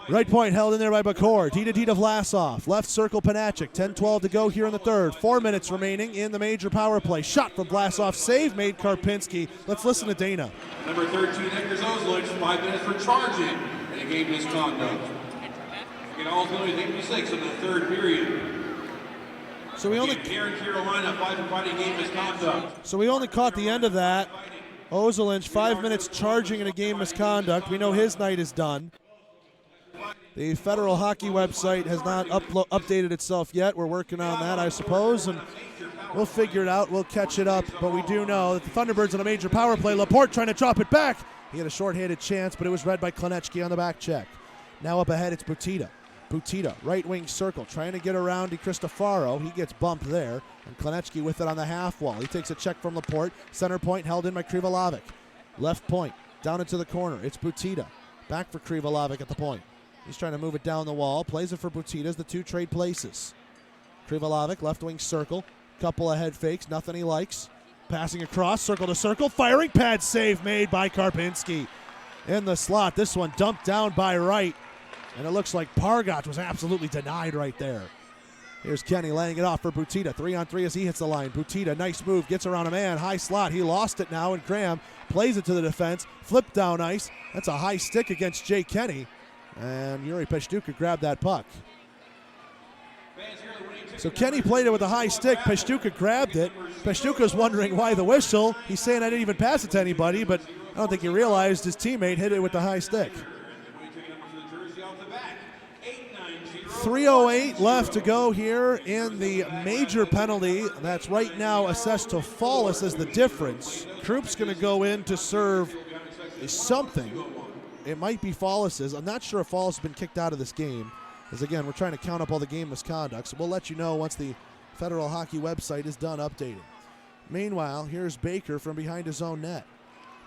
A: Right point held in there by Bakor. D to Vlasov. Left circle Panachik. 10-12 to go here in the third. 4 minutes remaining in the major power play. Shot from Vlasov. Save made Karpinski. Let's listen to Dana.
B: Number 13, Hector Zozlich, 5 minutes for charging and a game misconduct. Get all penalties, 86 in the third period.
A: So we only
B: Karen Carolina, 5 for fighting game misconduct.
A: So we only caught the end of that. Ozelinch, 5 minutes charging in a game misconduct. We know his night is done. The Federal Hockey website has not updated itself yet. We're working on that, I suppose, and we'll figure it out. We'll catch it up, but we do know that the Thunderbirds on a major power play. Laporte trying to drop it back. He had a short-handed chance, but it was read by Klenechki on the back check. Now up ahead, it's Butita. Butita, right wing circle, trying to get around Di Cristofaro. He gets bumped there, and Klenechki with it on the half wall. He takes a check from Laporte. Center point held in by Krivolovic. Left point, down into the corner. It's Butita. Back for Krivolovic at the point. He's trying to move it down the wall. Plays it for Butita as the two trade places. Krivolovic, left wing circle. Couple of head fakes, nothing he likes. Passing across, circle to circle. Firing pad save made by Karpinski. In the slot, this one dumped down by Wright. And it looks like Pargot was absolutely denied right there. Here's Kenny laying it off for Butita. 3-on-3 as he hits the line. Butita, nice move, gets around a man. High slot, he lost it now, and Graham plays it to the defense. Flip down ice. That's a high stick against Jay Kenny. And Yuri Peshtuka grabbed that puck. So Kenny played it with a high stick. Peshtuka grabbed it. Peshtuka's wondering why the whistle. He's saying I didn't even pass it to anybody, but I don't think he realized his teammate hit it with the high stick. 3:08 left to go here in the major penalty. That's right now assessed to Fallis as the difference. Kroup's going to go in to serve something. It might be Fallis's. I'm not sure if Fallis has been kicked out of this game. Because, again, we're trying to count up all the game misconduct. So we'll let you know once the Federal Hockey website is done updating. Meanwhile, here's Baker from behind his own net.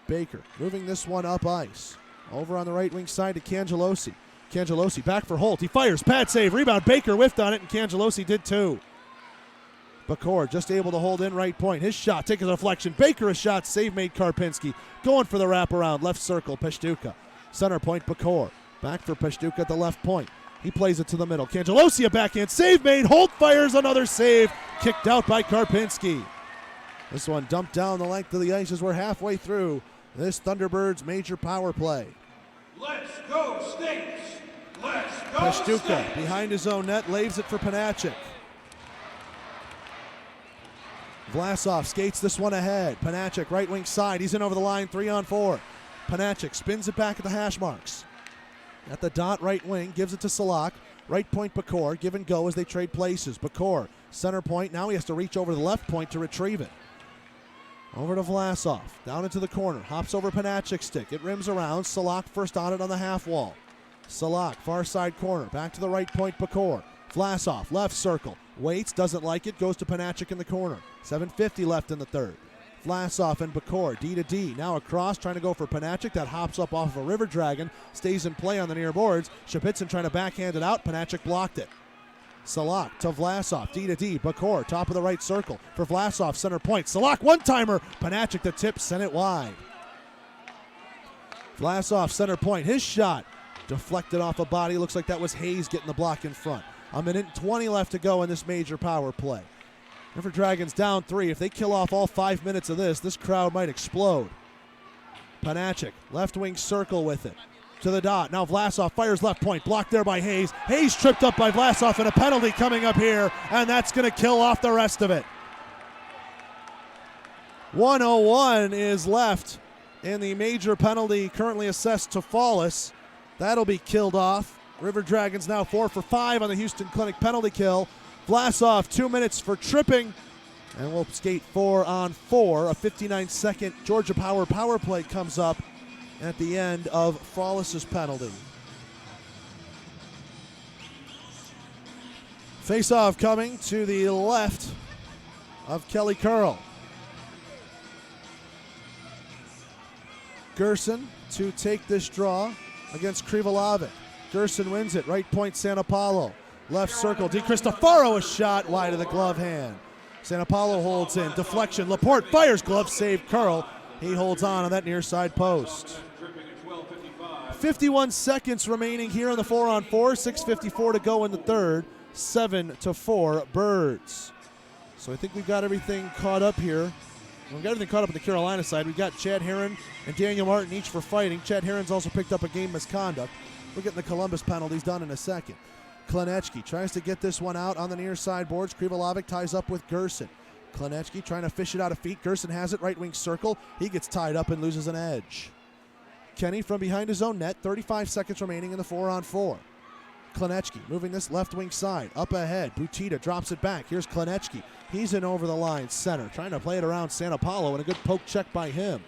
A: Baker moving this one up ice. Over on the right wing side to Cangelosi. Cangelosi back for Holt. He fires. Pad save. Rebound. Baker whiffed on it, and Cangelosi did too. Bakor just able to hold in right point. His shot taking a deflection. Baker a shot. Save made Karpinski. Going for the wraparound. Left circle. Peshtuka. Center point Bakor. Back for Peshtuka at the left point. He plays it to the middle. Cangelosi a backhand. Save made. Holt fires another save. Kicked out by Karpinski. This one dumped down the length of the ice as we're halfway through this Thunderbirds major power play.
B: Let's go, States! Let's go,
A: Peshtuka
B: States!
A: behind his own net, lays it for Panachik. Vlasov skates this one ahead. Panachik, right wing side. He's in over the line, 3-on-4. Panachik spins it back at the hash marks. At the dot right wing, gives it to Salak. Right point Bakor, give and go as they trade places. Bakor, center point. Now he has to reach over to the left point to retrieve it. Over to Vlasov, down into the corner. Hops over Panachik's stick. It rims around. Salak first on it on the half wall. Salak, far side corner. Back to the right point, Bakor. Vlasov, left circle. Waits, doesn't like it, goes to Panachik in the corner. 7:50 left in the third. Vlasov and Bakor, D to D. Now across, trying to go for Panachik. That hops up off of a River Dragon. Stays in play on the near boards. Shapitsin trying to backhand it out. Panachik blocked it. Salak to Vlasov, D to D. Bakor, top of the right circle. For Vlasov, center point. Salak, one-timer. Panachik the tip, sent it wide. Vlasov, center point. His shot deflected off a body. Looks like that was Hayes getting the block in front. A minute and 20 left to go in this major power play. River Dragons down 3. If they kill off all 5 minutes of this crowd might explode. Panachik, left wing circle with it. To the dot. Now Vlasov fires left point. Blocked there by Hayes. Hayes tripped up by Vlasov, and a penalty coming up here, and that's going to kill off the rest of it. 1:01 is left in the major penalty currently assessed to Fallis. That'll be killed off. River Dragons now 4 for 5 on the Houston Clinic penalty kill. Vlasov, 2 minutes for tripping, and we'll skate 4 on 4. A 59-second Georgia power play comes up at the end of Fallis' penalty. Face-off coming to the left of Kelly Curl. Gerson to take this draw against Krivolovic. Gerson wins it. Right point, Santa Paulo. Left circle, Di Cristofaro, a shot wide of the glove hand. Santa Paulo holds in. Deflection. Laporte fires. Glove save. Curl. He holds on that near side post. 51 seconds remaining here in the 4-on-4. 6:54 to go in the third. 7-4 Birds. So I think we've got everything caught up here. We've got everything caught up on the Carolina side. We've got Chad Herron and Daniel Martin each for fighting. Chad Herron's also picked up a game misconduct. We're getting the Columbus penalties done in a second. Klenechki tries to get this one out on the near side boards. Krivolovic ties up with Gerson. Klenechki trying to fish it out of feet. Gerson has it, right wing circle. He gets tied up and loses an edge. Kenny from behind his own net. 35 seconds remaining in the 4-on-4. Klenechki moving this left wing side. Up ahead. Butita drops it back. Here's Klenechki. He's in over the line center. Trying to play it around Santa Paulo, and a good poke check by him.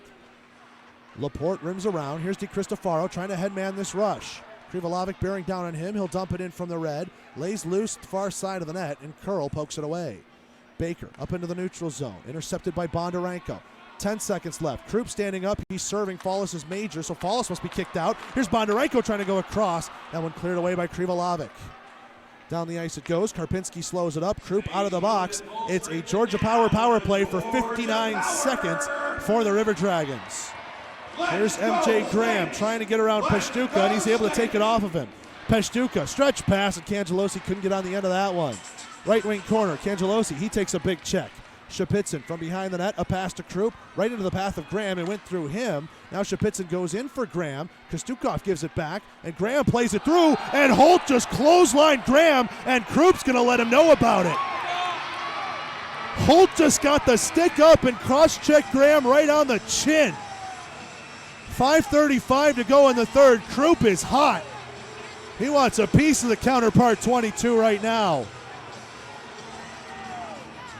A: Laporte rims around. Here's Di Cristofaro trying to headman this rush. Krivolovic bearing down on him. He'll dump it in from the red. Lays loose the far side of the net, and Curl pokes it away. Baker up into the neutral zone. Intercepted by Bondarenko. 10 seconds left. Krupp standing up. He's serving Fallis' major, so Fallis must be kicked out. Here's Bondarenko trying to go across. That one cleared away by Krivolovic. Down the ice it goes. Karpinski slows it up. Krupp out of the box. It's a Georgia power play for 59 seconds for the River Dragons. Here's MJ Graham trying to get around Peshtuka, and he's able to take it off of him. Peshtuka, stretch pass, and Cangelosi couldn't get on the end of that one. Right wing corner, Cangelosi, he takes a big check. Shapitsin from behind the net, a pass to Krupp, right into the path of Graham, and went through him. Now Shapitsin goes in for Graham. Kostukov gives it back, and Graham plays it through, and Holt just clotheslined Graham, and Krupp's going to let him know about it. Holt just got the stick up and cross-checked Graham right on the chin. 5:35 to go in the third. Krupp is hot. He wants a piece of the counterpart 22 right now.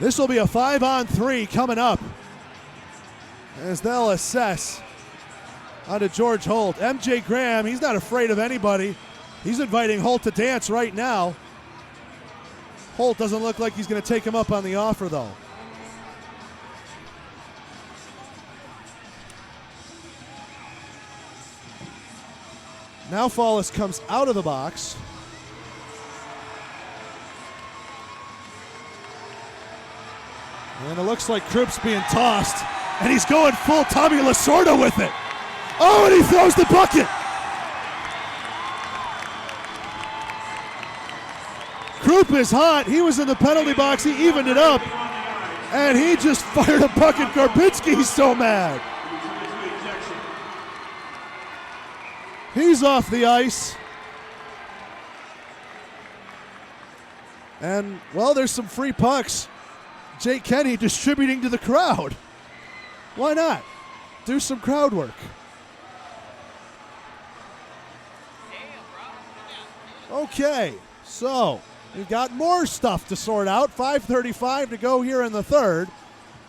A: This will be a 5-on-3 coming up as they'll assess onto George Holt. MJ Graham, he's not afraid of anybody. He's inviting Holt to dance right now. Holt doesn't look like he's going to take him up on the offer, though. Now Fallis comes out of the box. And it looks like Krupp's being tossed. And he's going full Tommy Lasorda with it. Oh, and he throws the bucket. Krupp is hot. He was in the penalty box. He evened it up. And he just fired a bucket. Karpinski's so mad. He's off the ice. And, well, there's some free pucks. Jake Kenny distributing to the crowd. Why not? Do some crowd work. Okay, so we've got more stuff to sort out. 5:35 to go here in the third.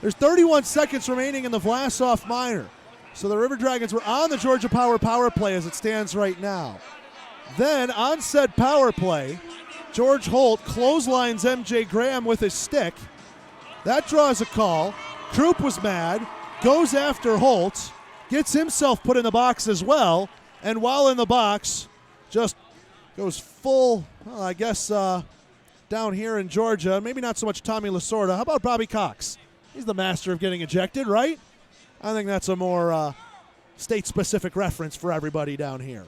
A: There's 31 seconds remaining in the Vlasov minor. So the River Dragons were on the Georgia power play as it stands right now. Then on said power play, George Holt clotheslines MJ Graham with his stick. That draws a call. Krupp was mad, goes after Holt, gets himself put in the box as well, and while in the box, just goes full, well, I guess, down here in Georgia. Maybe not so much Tommy Lasorda. How about Bobby Cox? He's the master of getting ejected, right? I think that's a more state-specific reference for everybody down here.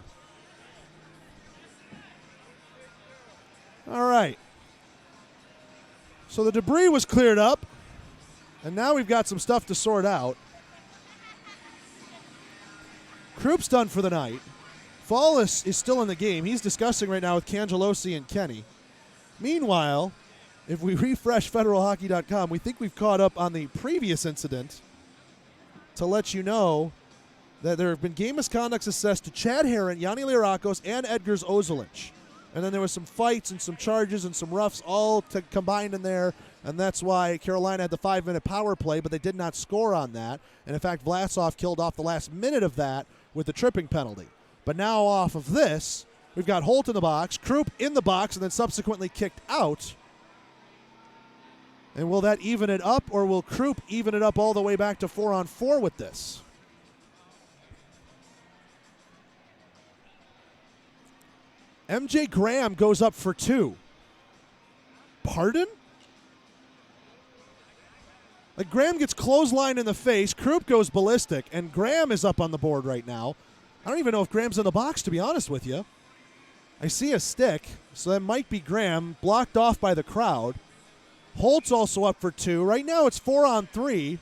A: All right. So the debris was cleared up, and now we've got some stuff to sort out. Krupp's done for the night. Fallis is still in the game. He's discussing right now with Cangelosi and Kenny. Meanwhile, if we refresh federalhockey.com, we think we've caught up on the previous incident to let you know that there have been game misconducts assessed to Chad Herron, Yanni Lirakos, and Edgars Ozelich. And then there was some fights and some charges and some roughs all combined in there, and that's why Carolina had the 5-minute power play, but they did not score on that. And in fact, Vlasov killed off the last minute of that with the tripping penalty. But now off of this, we've got Holt in the box, Krupp in the box, and then subsequently kicked out. And will that even it up, or will Krupp even it up all the way back to 4-on-4 with this? MJ Graham goes up for 2. Pardon? Like, Graham gets clotheslined in the face, Krupp goes ballistic, and Graham is up on the board right now. I don't even know if Graham's in the box, to be honest with you. I see a stick, so that might be Graham, blocked off by the crowd. Holt's also up for 2. Right now it's 4-on-3.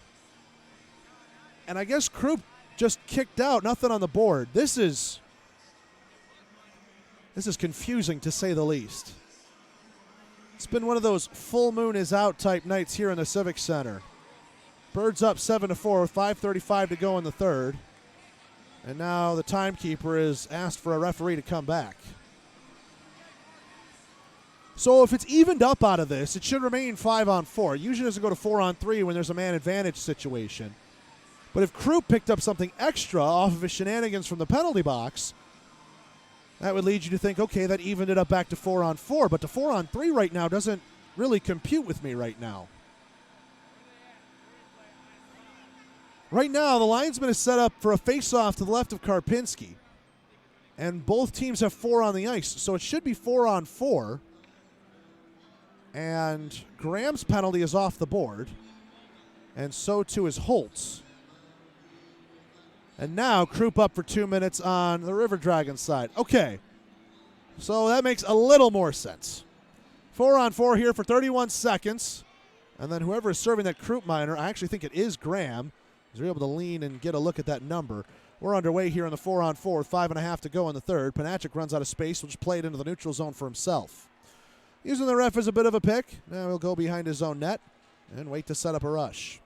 A: And I guess Krupp just kicked out, nothing on the board. This is confusing, to say the least. It's been one of those full moon is out type nights here in the Civic Center. Birds up 7-4 with 5:35 to go in the third. And now the timekeeper is asked for a referee to come back. So if it's evened up out of this, it should remain 5-on-4. Usually doesn't go to 4-on-3 when there's a man advantage situation. But if Krupp picked up something extra off of his shenanigans from the penalty box, that would lead you to think, okay, that evened it up back to 4-on-4. But the 4-on-3 right now doesn't really compute with me right now. Right now, the linesman is set up for a face-off to the left of Karpinski. And both teams have 4 on the ice, so it should be 4-on-4. And Graham's penalty is off the board. And so too is Holt's. And now Krupp up for 2 minutes on the Riverdragons side. Okay, so that makes a little more sense. 4-on-4 here for 31 seconds. And then whoever is serving that Krupp minor, I actually think it is Graham, is able to lean and get a look at that number. We're underway here in the 4-on-4, 5.5 to go in the third. Panachik runs out of space, which played into the neutral zone for himself. Using the ref as a bit of a pick. Now he'll go behind his own net and wait to set up a rush.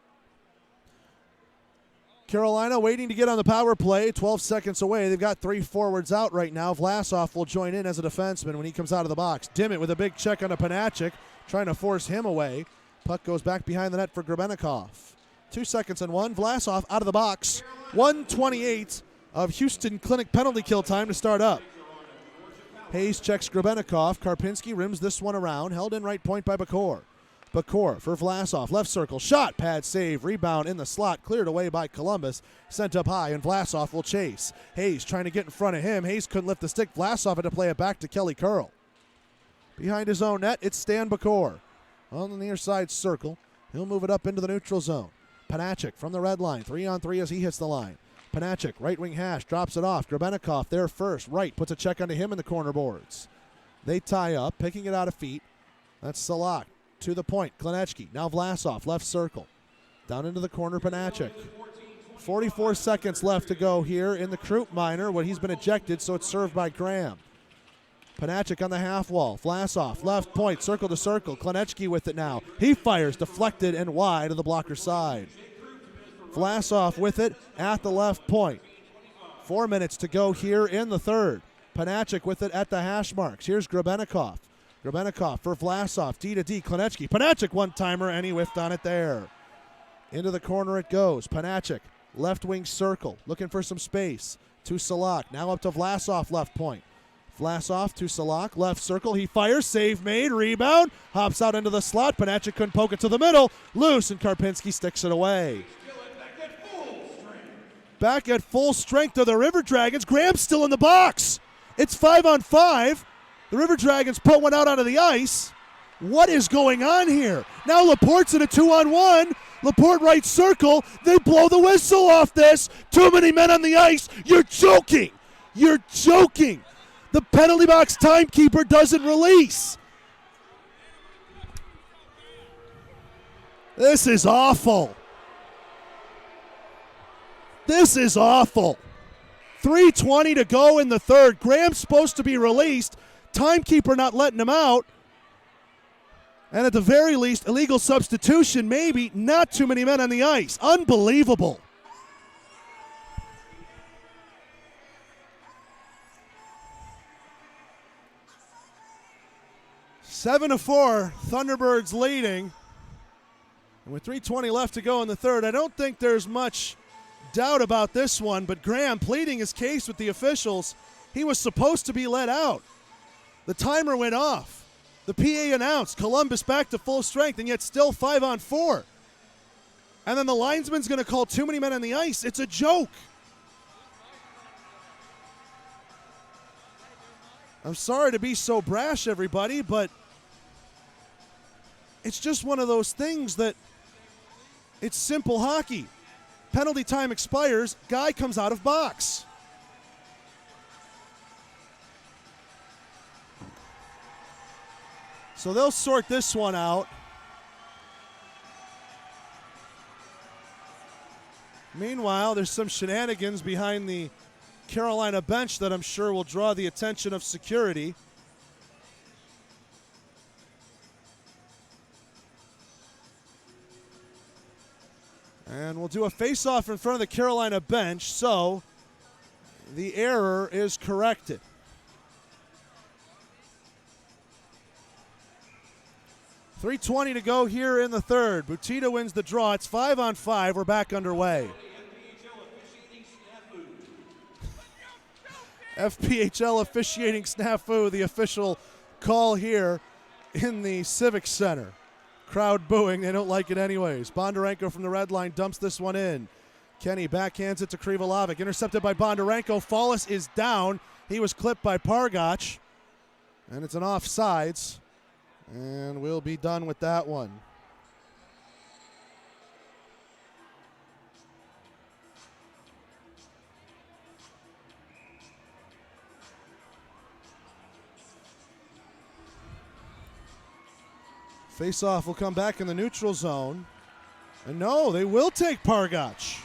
A: Carolina waiting to get on the power play, 12 seconds away. They've got 3 forwards out right now. Vlasov will join in as a defenseman when he comes out of the box. Dimmitt with a big check on a Panachik, trying to force him away. Puck goes back behind the net for Grebennikov. 2 seconds and 1. Vlasov out of the box. 1:28 of Houston Clinic penalty kill time to start up. Hayes checks Grebennikov. Karpinski rims this one around. Held in right point by Bakor. Bakor for Vlasov. Left circle. Shot. Pad save. Rebound in the slot. Cleared away by Columbus. Sent up high, and Vlasov will chase. Hayes trying to get in front of him. Hayes couldn't lift the stick. Vlasov had to play it back to Kelly Curl. Behind his own net, it's Stan Bakor. On the near side circle. He'll move it up into the neutral zone. Panachik from the red line. 3-on-3 as he hits the line. Panachik, right wing hash, drops it off. Grebennikov there first. Right, puts a check onto him in the corner boards. They tie up, picking it out of feet. That's Salak. To the point, Klinechki. Now Vlasov, left circle. Down into the corner, Panachik. 44 seconds left to go here in the Krupp minor when he's been ejected, so it's served by Graham. Panachik on the half wall. Vlasov, left point, circle to circle. Klinechki with it now. He fires, deflected and wide of the blocker side. Vlasov with it at the left point. 4 minutes to go here in the third. Panachik with it at the hash marks. Here's Grebennikov. Grebennikov for Vlasov. D to D. Klinechki. Panachik one-timer, and he whiffed on it there. Into the corner it goes. Panachik, left wing circle. Looking for some space. To Salak. Now up to Vlasov, left point. Vlasov to Salak, left circle, he fires, save made, rebound, hops out into the slot, Panachik couldn't poke it to the middle, loose, and Karpinski sticks it away. Back at full strength are the River Dragons. Graham's still in the box. It's 5-on-5. The River Dragons put one out onto the ice. What is going on here? Now Laporte's in a 2-on-1. Laporte right circle. They blow the whistle off this. Too many men on the ice. You're joking. You're joking. The penalty box timekeeper doesn't release. This is awful. This is awful. 3:20 to go in the third. Graham's supposed to be released. Timekeeper not letting him out. And at the very least, illegal substitution, maybe. Not too many men on the ice. Unbelievable. Seven to 4, Thunderbirds leading. And with 3:20 left to go in the third, I don't think there's much doubt about this one, but Graham pleading his case with the officials. He was supposed to be let out. The timer went off. The PA announced Columbus back to full strength, and yet still 5-on-4. And then the linesman's going to call too many men on the ice. It's a joke. I'm sorry to be so brash, everybody, but it's just one of those things that it's simple hockey. Penalty time expires, guy comes out of box. So they'll sort this one out. Meanwhile, there's some shenanigans behind the Carolina bench that I'm sure will draw the attention of security. And we'll do a face-off in front of the Carolina bench, so the error is corrected. .320 to go here in the third. Butita wins the draw. It's 5-on-5. We're back underway. FPHL officiating snafu, the official call here in the Civic Center. Crowd booing. They don't like it anyways. Bondarenko from the red line dumps this one in. Kenny backhands it to Krivolovic. Intercepted by Bondarenko. Fallis is down. He was clipped by Pargach. And it's an offsides. And we'll be done with that one. Face-off will come back in the neutral zone. And no, they will take Pargach.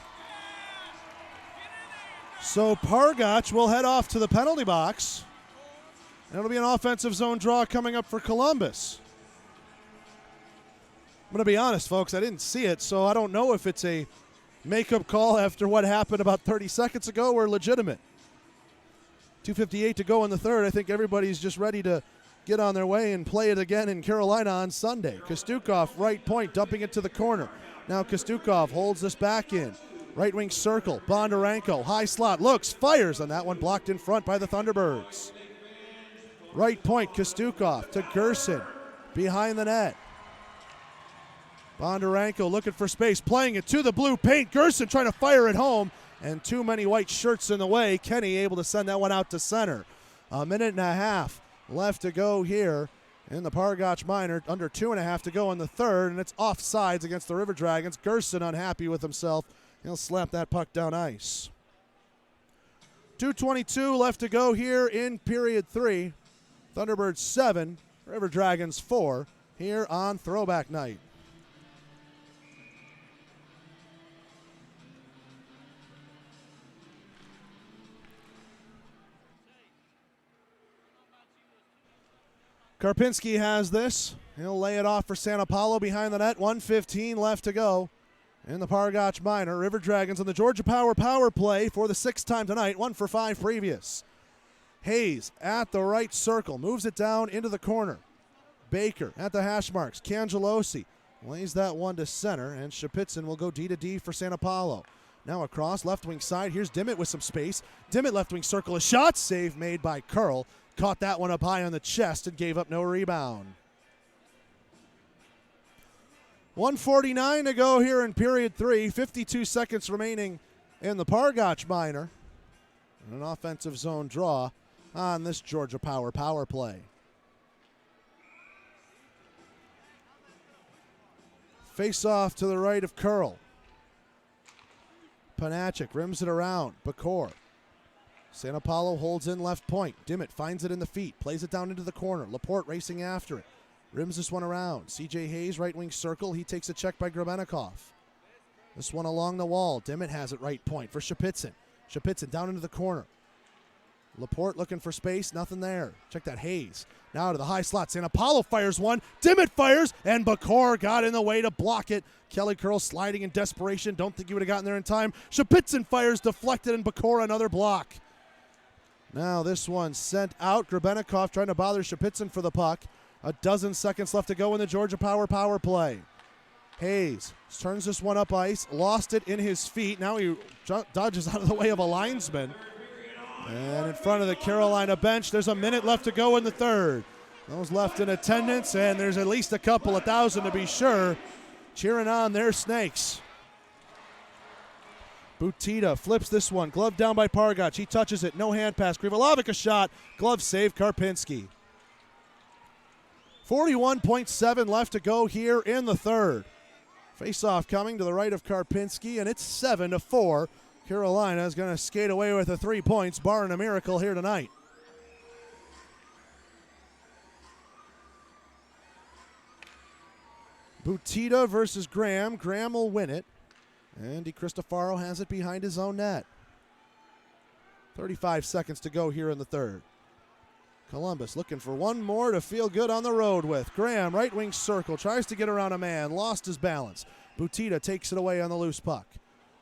A: So Pargach will head off to the penalty box. And it'll be an offensive zone draw coming up for Columbus. I'm going to be honest, folks, I didn't see it, so I don't know if it's a makeup call after what happened about 30 seconds ago or legitimate. 2:58 to go in the third. I think everybody's just ready to get on their way and play it again in Carolina on Sunday. Kostukov, right point, dumping it to the corner. Now Kostukov holds this back in. Right wing circle, Bondarenko, high slot, looks, fires on that one, blocked in front by the Thunderbirds. Right point, Kostukov to Gerson, behind the net. Bondarenko looking for space, playing it to the blue paint. Gerson trying to fire it home, and too many white shirts in the way. Kenny able to send that one out to center. A minute and a half left to go here in the Pargach Minor. Under 2.5 to go in the third, and it's offsides against the River Dragons. Gerson unhappy with himself. He'll slap that puck down ice. 2:22 left to go here in period 3. Thunderbirds 7, River Dragons 4 here on Throwback Night. Karpinski has this. He'll lay it off for Santa Paulo behind the net. 1:15 left to go in the Pargach Minor. River Dragons on the Georgia Power power play for the 6th time tonight. 1 for 5 previous. Hayes at the right circle. Moves it down into the corner. Baker at the hash marks. Cangelosi lays that one to center, and Shapitzin will go D to D for Santa Paulo. Now across, left wing side. Here's Dimmitt with some space. Dimmitt left wing circle. A shot save made by Curl. caught that one up high on the chest and gave up no rebound. 1:49 to go here in period 3. 52 seconds remaining in the Pargotch minor. An offensive zone draw on this Georgia power play. Face off to the right of Curl. Panachik rims it around. Bakor. San Paulo holds in left point. Dimmitt finds it in the feet. Plays it down into the corner. Laporte racing after it. Rims this one around. C.J. Hayes, right wing circle. He takes a check by Grebennikov. This one along the wall. Dimmitt has it right point for Shapitzin. Shapitzin down into the corner. Laporte looking for space. Nothing there. Check that Hayes. Now to the high slot. San Paulo fires one. Dimmitt fires. And Bakor got in the way to block it. Kelly Curl sliding in desperation. Don't think he would have gotten there in time. Shapitzin fires deflected and Bakor another block. Now this one sent out. Grebennikov trying to bother Shapitzin for the puck. A dozen seconds left to go in the Georgia power play. Hayes turns this one up ice. Lost it in his feet. Now he dodges out of the way of a linesman. And in front of the Carolina bench, there's a minute left to go in the third. Those left in attendance, and there's at least a couple of thousand to be sure, cheering on their Snakes. Butita flips this one. Glove down by Pargotch. He touches it. No hand pass. Krivolovic a shot. Glove save Karpinski. 41.7 left to go here in the third. Face-off coming to the right of Karpinski, and it's 7-4. Carolina is going to skate away with the 3 points, barring a miracle here tonight. Butita versus Graham. Graham will win it. And DiCristofaro has it behind his own net. 35 seconds to go here in the third. Columbus looking for one more to feel good on the road with. Graham, right wing circle, tries to get around a man, lost his balance. Butita takes it away on the loose puck.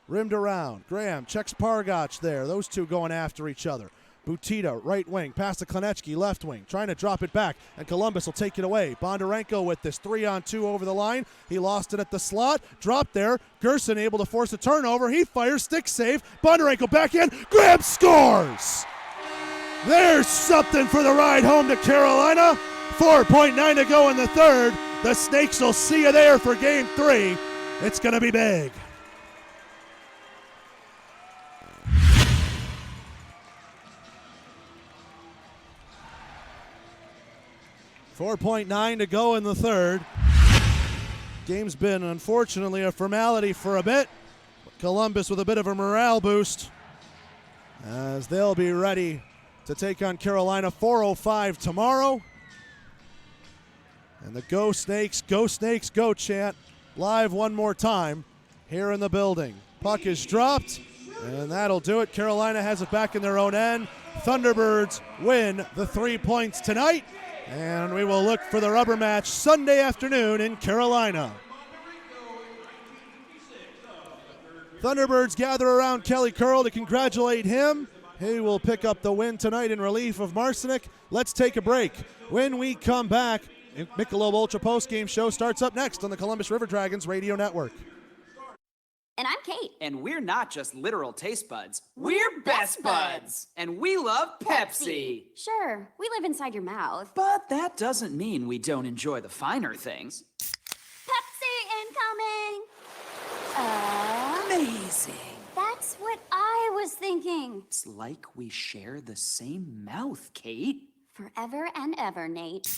A: Rimmed around. Graham checks Pargotch there. Those two going after each other. Butita, right wing, pass to Konechny, left wing, trying to drop it back, and Columbus will take it away. Bondarenko with this 3-on-2 over the line. He lost it at the slot, dropped there. Gerson able to force a turnover. He fires, stick save. Bondarenko back in. Graham scores! There's something for the ride home to Carolina. 4.9 to go in the third. The Snakes will see you there for game 3. It's going to be big. .9 to go in the third. Game's been, unfortunately, a formality for a bit. Columbus with a bit of a morale boost as they'll be ready to take on Carolina. 4:05 tomorrow. And the Go Snakes, Go chant live one more time here in the building. Puck is dropped, and that'll do it. Carolina has it back in their own end. Thunderbirds win the 3 points tonight. And we will look for the rubber match Sunday afternoon in Carolina. Thunderbirds gather around Kelly Curl to congratulate him. He will pick up the win tonight in relief of Marcinick. Let's take a break. When we come back, Michelob Ultra Postgame Show starts up next on the Columbus Riverdragons Radio Network.
H: And I'm Kate. And we're not just literal taste buds. We're best buds. And we love Pepsi.
I: Sure, we live inside your mouth.
H: But that doesn't mean we don't enjoy the finer things.
I: Pepsi incoming!
H: Amazing.
I: That's what I was thinking.
H: It's like we share the same mouth, Kate.
I: Forever and ever, Nate.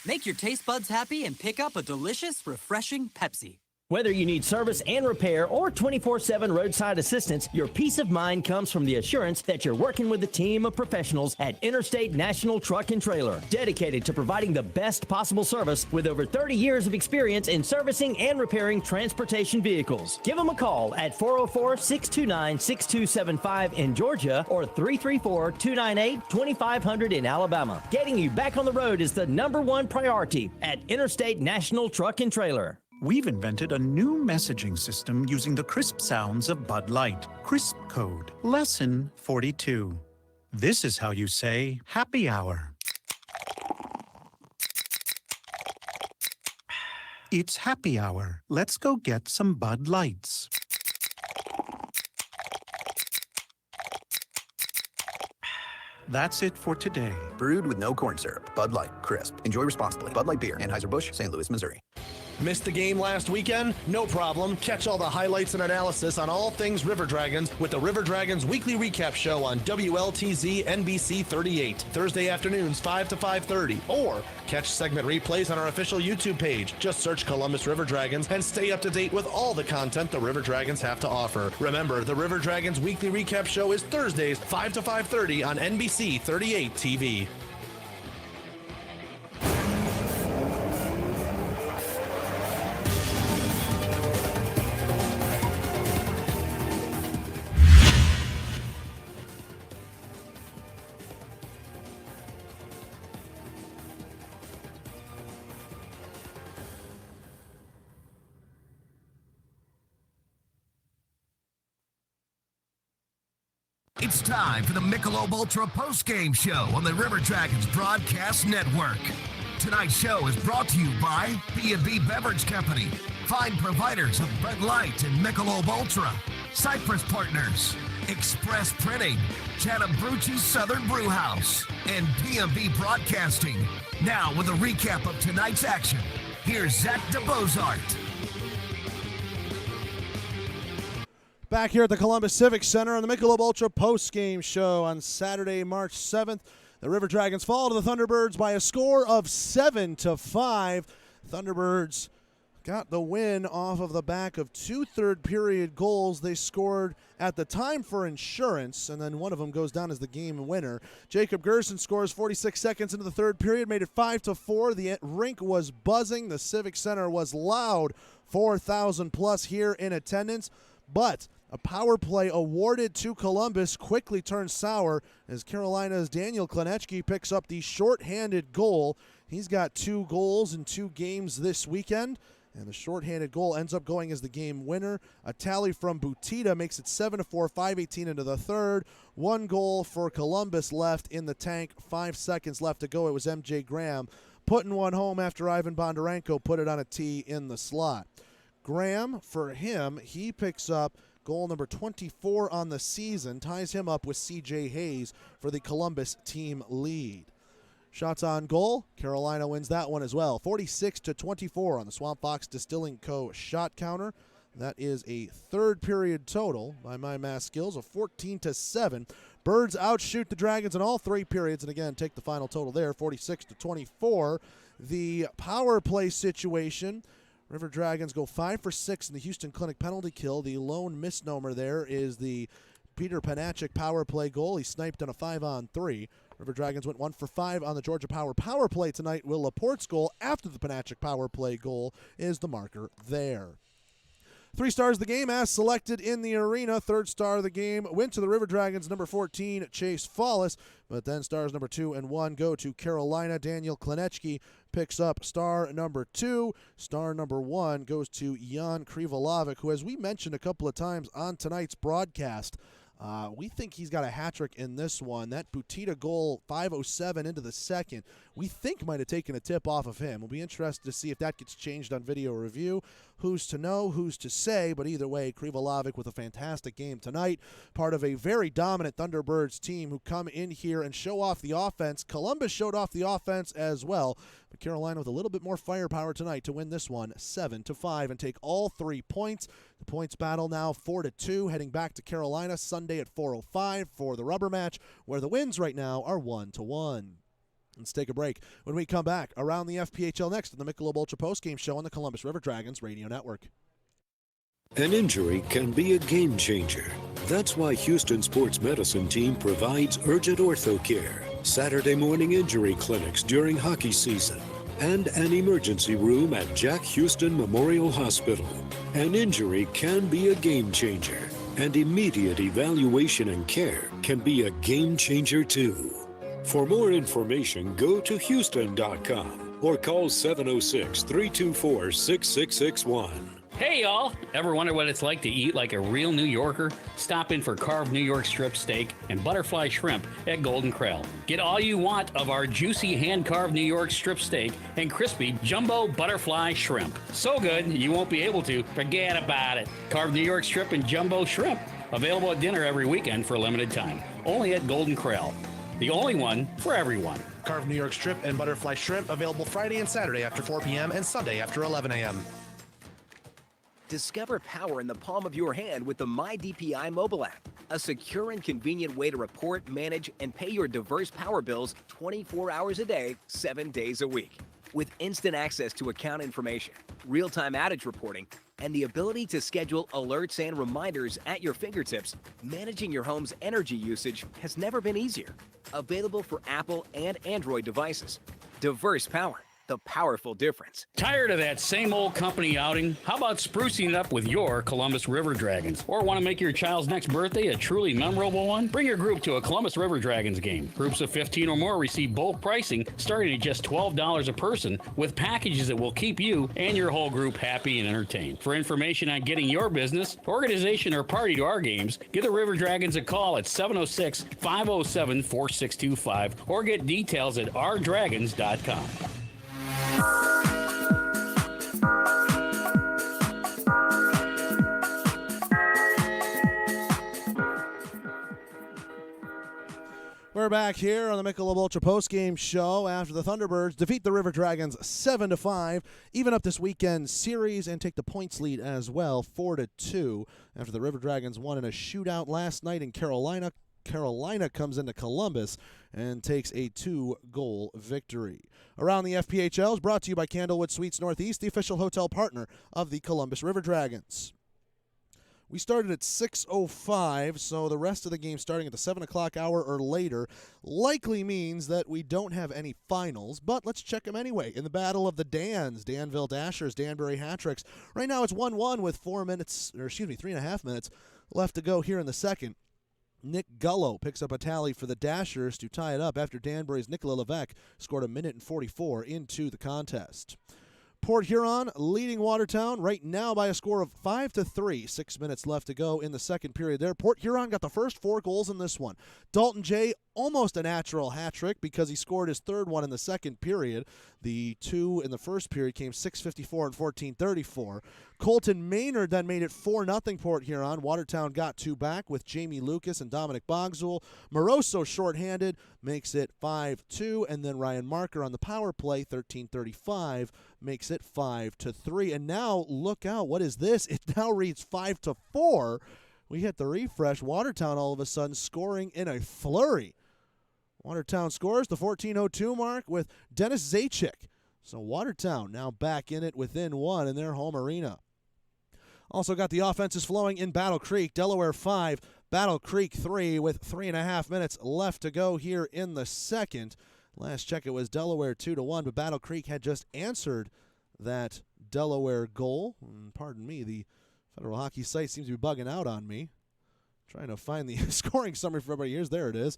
S: Make your taste buds happy and pick up a delicious, refreshing Pepsi.
R: Whether you need service and repair or 24/7 roadside assistance, your peace of mind comes from the assurance that you're working with a team of professionals at Interstate National Truck and Trailer, dedicated to providing the best possible service with over 30 years of experience in servicing and repairing transportation vehicles. Give them a call at 404-629-6275 in Georgia or 334-298-2500 in Alabama. Getting you back on the road is the #1 priority at Interstate National Truck and Trailer.
P: We've invented a new messaging system using the crisp sounds of Bud Light. Crisp Code. Lesson 42. This is how you say happy hour. It's happy hour. Let's go get some Bud Lights. That's it for today.
Q: Brewed with no corn syrup. Bud Light, crisp. Enjoy responsibly. Bud Light Beer, Anheuser-Busch, St. Louis, Missouri.
E: Missed the game last weekend? No problem. Catch all the highlights and analysis on all things River Dragons with the River Dragons Weekly Recap Show on WLTZ NBC 38, Thursday afternoons 5 to 5:30. Or catch segment replays on our official YouTube page. Just search Columbus River Dragons and stay up to date with all the content the River Dragons have to offer. Remember, the River Dragons Weekly Recap Show is Thursdays 5 to 5:30 on NBC 38 TV.
O: It's time for the Michelob Ultra Postgame Show on the River Dragons Broadcast Network. Tonight's show is brought to you by B&B Beverage Company, fine providers of Bud Light and Michelob Ultra, Cypress Partners, Express Printing, Chattahoochee Southern Brewhouse, and B&B Broadcasting. Now with a recap of tonight's action, here's Zach DeBozart.
A: Back here at the Columbus Civic Center on the Michelob Ultra post-game show on Saturday, March 7th. The River Dragons fall to the Thunderbirds by a score of 7-5. Thunderbirds got the win off of the back of two third-period goals they scored at the time for insurance, and then one of them goes down as the game winner. Jacob Gerson scores 46 seconds into the third period, made it 5-4. The rink was buzzing. The Civic Center was loud, 4,000 plus here in attendance, but a power play awarded to Columbus quickly turns sour as Carolina's Daniel Klenechki picks up the shorthanded goal. He's got 2 goals in 2 games this weekend, and the shorthanded goal ends up going as the game winner. A tally from Butita makes it 7-4, 5:18 into the third. 1 goal for Columbus left in the tank, 5 seconds left to go. It was MJ Graham putting one home after Ivan Bondarenko put it on a tee in the slot. Graham, for him, he picks up goal number 24 on the season, ties him up with C.J. Hayes for the Columbus team lead. Shots on goal, Carolina wins that one as well, 46-24 on the Swamp Fox Distilling Co. shot counter. That is a third period total, by my math skills, of 14-7. Birds outshoot the Dragons in all 3 periods, and again, take the final total there, 46-24. The power play situation, River Dragons go 5 for 6 in the Houston Clinic penalty kill. The lone misnomer there is the Peter Panachik power play goal. He sniped on a 5-on-3. River Dragons went 1 for 5 on the Georgia Power power play tonight. Will Laporte's goal after the Panachik power play goal is the marker there. 3 stars of the game as selected in the arena. 3rd star of the game went to the River Dragons, number 14, Chase Follis. But then stars number 2 and 1 go to Carolina. Daniel Klenechki picks up star number 2. Star number 1 goes to Jan Krivolovic, who, as we mentioned a couple of times on tonight's broadcast, we think he's got a hat trick in this one. That Butita goal, 5:07 into the second, we think might have taken a tip off of him. We'll be interested to see if that gets changed on video review. Who's to know, who's to say, but either way, Krivolovic with a fantastic game tonight. Part of a very dominant Thunderbirds team who come in here and show off the offense. Columbus showed off the offense as well, but Carolina with a little bit more firepower tonight to win this one 7-5 and take all 3 points. The points battle now 4-2, heading back to Carolina Sunday at 4:05 for the rubber match, where the wins right now are 1-1. Let's take a break. When we come back, around the FPHL next on the Michelob Ultra postgame show on the Columbus River Dragons Radio Network.
N: An injury can be a game changer. That's why Houston Sports Medicine Team provides urgent ortho care, Saturday morning injury clinics during hockey season, and an emergency room at Jack Houston Memorial Hospital. An injury can be a game changer, and immediate evaluation and care can be a game changer too. For more information, go to Houston.com or call 706-324-6661.
D: Hey, y'all! Ever wonder what it's like to eat like a real New Yorker? Stop in for carved New York strip steak and butterfly shrimp at Golden Corral. Get all you want of our juicy hand-carved New York strip steak and crispy jumbo butterfly shrimp. So good, you won't be able to forget about it. Carved New York strip and jumbo shrimp. Available at dinner every weekend for a limited time. Only at Golden Corral. the only one for everyone.
E: Carved New York strip and butterfly shrimp available Friday and Saturday after 4 p.m. and Sunday after 11 a.m.
T: Discover power in the palm of your hand with the MyDPI mobile app, a secure and convenient way to report, manage, and pay your diverse power bills 24 hours a day, 7 days a week. With instant access to account information, real-time outage reporting, and the ability to schedule alerts and reminders at your fingertips, managing your home's energy usage has never been easier. Available for Apple and Android devices. Diverse power. The powerful difference.
D: Tired of that same old company outing? How about sprucing it up with your Columbus River Dragons? Or want to make your child's next birthday a truly memorable one? Bring your group to a Columbus River Dragons game. Groups of 15 or more receive bulk pricing starting at just $12 a person with packages that will keep you and your whole group happy and entertained. For information on getting your business, organization, or party to our games, give the River Dragons a call at 706-507-4625 or get details at rdragons.com.
A: We're back here on the Michelob Ultra postgame show after the Thunderbirds defeat the River Dragons 7-5, even up this weekend series and take the points lead as well, 4-2, after the River Dragons won in a shootout last night in Carolina. Carolina comes into Columbus and takes a 2-goal victory. Around the FPHL is brought to you by Candlewood Suites Northeast, the official hotel partner of the Columbus River Dragons. We started at 6:05, so the rest of the game starting at the 7 o'clock hour or later likely means that we don't have any finals, but let's check them anyway. In the Battle of the Dans, Danville Dashers, Danbury Hat-Tricks. Right now it's 1-1 with 3.5 minutes left to go here in the second. Nick Gullo picks up a tally for the Dashers to tie it up after Danbury's Nicola Levesque scored 1:44 into the contest. Port Huron leading Watertown right now by a score of 5-3. 6 minutes left to go in the second period there. Port Huron got the first 4 goals in this one. Dalton J, almost a natural hat trick because he scored his third one in the second period. The 2 in the first period came 6:54 and 14:34. Colton Maynard then made it 4-0 Port Huron. Watertown got 2 back with Jamie Lucas and Dominic Bogzul. Moroso shorthanded makes it 5-2, and then Ryan Marker on the power play, 13:35, makes it 5-3. And now look out, what is this? It now reads 5-4. We hit the refresh. Watertown all of a sudden scoring in a flurry. Watertown scores the 14:02 mark with Dennis Zachick. So Watertown now back in it within 1 in their home arena. Also got the offenses flowing in Battle Creek. Delaware 5, Battle Creek 3 with 3.5 minutes left to go here in the second. Last check it was Delaware 2-1, but Battle Creek had just answered that Delaware goal. Pardon me, the Federal Hockey site seems to be bugging out on me. Trying to find the scoring summary for everybody here. There it is.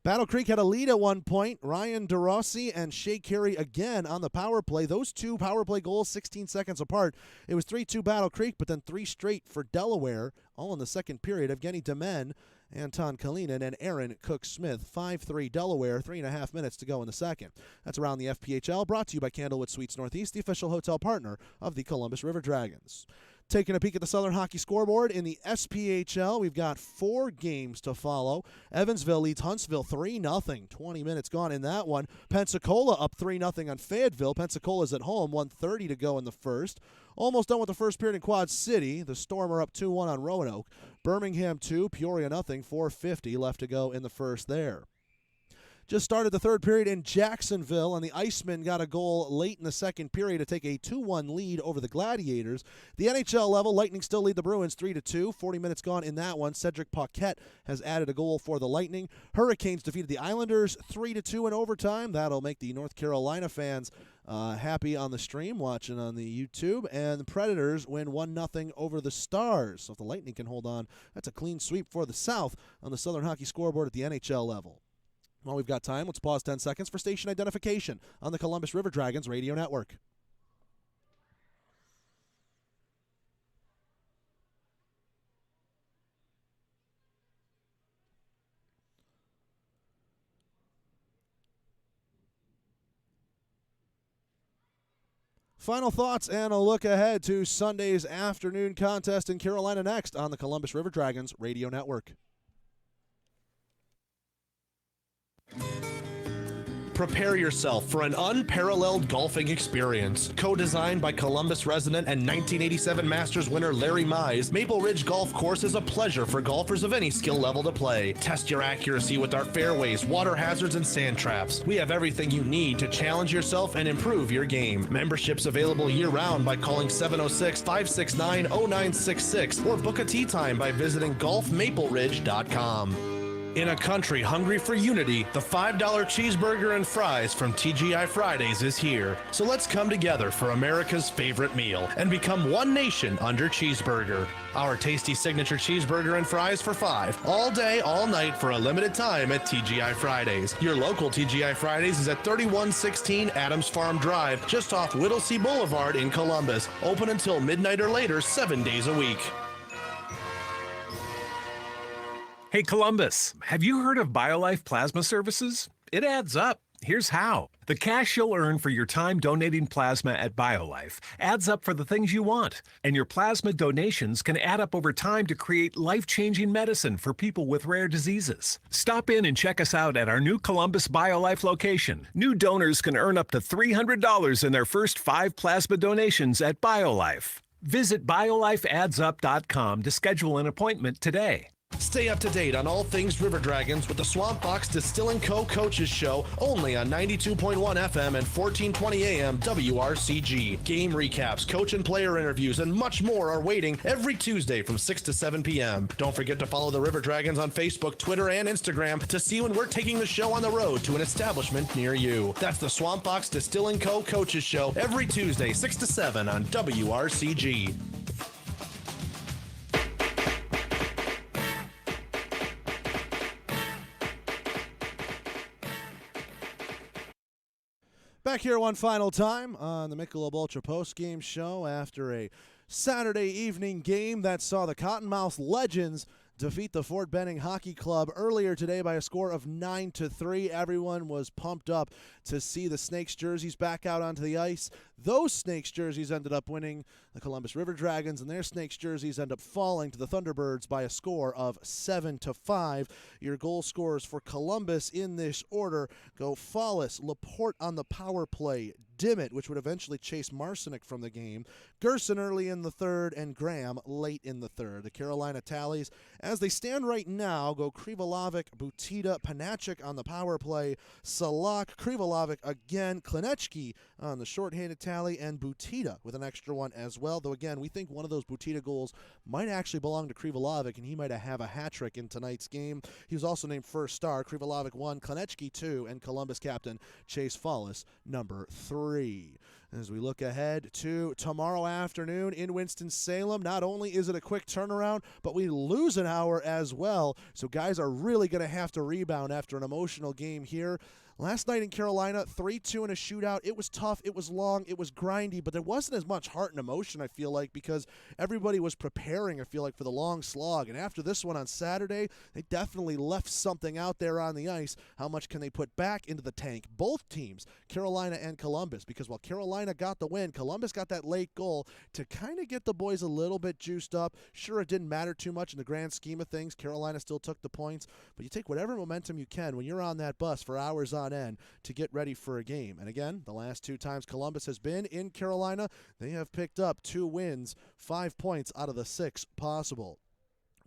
A: Battle Creek had a lead at one point. Ryan DeRossi and Shea Carey again on the power play. Those 2 power play goals 16 seconds apart. It was 3-2 Battle Creek, but then 3 straight for Delaware, all in the second period. Evgeny Demen, Anton Kalinin, and Aaron Cook-Smith. 5-3 Delaware, 3.5 minutes to go in the second. That's Around the FPHL, brought to you by Candlewood Suites Northeast, the official hotel partner of the Columbus River Dragons. Taking a peek at the Southern Hockey scoreboard in the SPHL, we've got 4 games to follow. Evansville leads Huntsville 3-0. 20 minutes gone in that one. Pensacola up 3-0 on Fayetteville. Pensacola's at home, 1:30 to go in the first. Almost done with the first period in Quad City. The Storm are up 2-1 on Roanoke. Birmingham 2, Peoria 0. 4:50 left to go in the first there. Just started the third period in Jacksonville, and the Icemen got a goal late in the second period to take a 2-1 lead over the Gladiators. The NHL level, Lightning still lead the Bruins 3-2. 40 minutes gone in that one. Cedric Paquette has added a goal for the Lightning. Hurricanes defeated the Islanders 3-2 in overtime. That'll make the North Carolina fans happy on the stream, watching on the YouTube. And the Predators win 1-0 over the Stars. So if the Lightning can hold on, that's a clean sweep for the South on the Southern Hockey scoreboard at the NHL level. While we've got time, let's pause 10 seconds for station identification on the Columbus River Dragons radio network. Final thoughts and a look ahead to Sunday's afternoon contest in Carolina next on the Columbus River Dragons radio network.
E: Prepare yourself for an unparalleled golfing experience. Co-designed by Columbus resident and 1987 Masters winner Larry Mize, Maple Ridge Golf Course is a pleasure for golfers of any skill level to play. Test your accuracy with our fairways, water hazards, and sand traps. We have everything you need to challenge yourself and improve your game. Memberships available year-round by calling 706-569-0966 or book a tee time by visiting golfmapleridge.com. In a country hungry for unity, the $5 cheeseburger and fries from TGI Fridays is here. So let's come together for America's favorite meal and become one nation under cheeseburger. Our tasty signature cheeseburger and fries for $5, all day, all night for a limited time at TGI Fridays. Your local TGI Fridays is at 3116 Adams Farm Drive, just off Whittlesey Boulevard in Columbus. Open until midnight or later, 7 days a week.
C: Hey Columbus, have you heard of BioLife Plasma Services? It adds up. Here's how. The cash you'll earn for your time donating plasma at BioLife adds up for the things you want, and your plasma donations can add up over time to create life-changing medicine for people with rare diseases. Stop in and check us out at our new Columbus BioLife location. New donors can earn up to $300 in their first 5 plasma donations at BioLife. Visit biolifeadsup.com to schedule an appointment today.
E: Stay up to date on all things Riverdragons with the Swamp Fox Distilling Co. Coaches Show, only on 92.1 FM and 1420 AM WRCG. Game recaps, coach and player interviews, and much more are waiting every Tuesday from 6 to 7 p.m. Don't forget to follow the Riverdragons on Facebook, Twitter, and Instagram to see when we're taking the show on the road to an establishment near you. That's the Swamp Fox Distilling Co. Coaches Show every Tuesday, 6 to 7 on WRCG.
A: Back here one final time on the Michelob Ultra Postgame Show after a Saturday evening game that saw the Cottonmouths Legends defeat the Fort Benning Hockey Club earlier today by a score of 9-3. Everyone was pumped up to see the Snakes jerseys back out onto the ice. Those Snakes jerseys ended up winning the Columbus Riverdragons, and their Snakes jerseys end up falling to the Thunderbirds by a score of 7-5. Your goal scorers for Columbus in this order go Follis, Laporte on the power play, Dimmitt, which would eventually chase Marcinick from the game, Gerson early in the third, and Graham late in the third. The Carolina tallies, as they stand right now, go Krivolovic, Butita, Panachik on the power play, Salak, Krivolovic again, Klinechki on the shorthanded tally, and Butita with an extra one as well. Though again, we think one of those Butita goals might actually belong to Krivolovic, and he might have a hat trick in tonight's game. He was also named first star. Krivolovic 1, Klinechki 2, and Columbus captain Chase Follis number 3. As we look ahead to tomorrow afternoon in Winston-Salem, not only is it a quick turnaround, but we lose an hour as well. So guys are really going to have to rebound after an emotional game here. Last night in Carolina, 3-2 in a shootout. It was tough, it was long, it was grindy, but there wasn't as much heart and emotion, I feel like, because everybody was preparing, I feel like, for the long slog. And after this one on Saturday, they definitely left something out there on the ice. How much can they put back into the tank? Both teams, Carolina and Columbus, because while Carolina got the win, Columbus got that late goal to kind of get the boys a little bit juiced up. Sure, it didn't matter too much in the grand scheme of things. Carolina still took the points, but you take whatever momentum you can when you're on that bus for hours on end to get ready for a game. And again, the last 2 times Columbus has been in Carolina, they have picked up 2 wins, 5 points out of the 6 possible.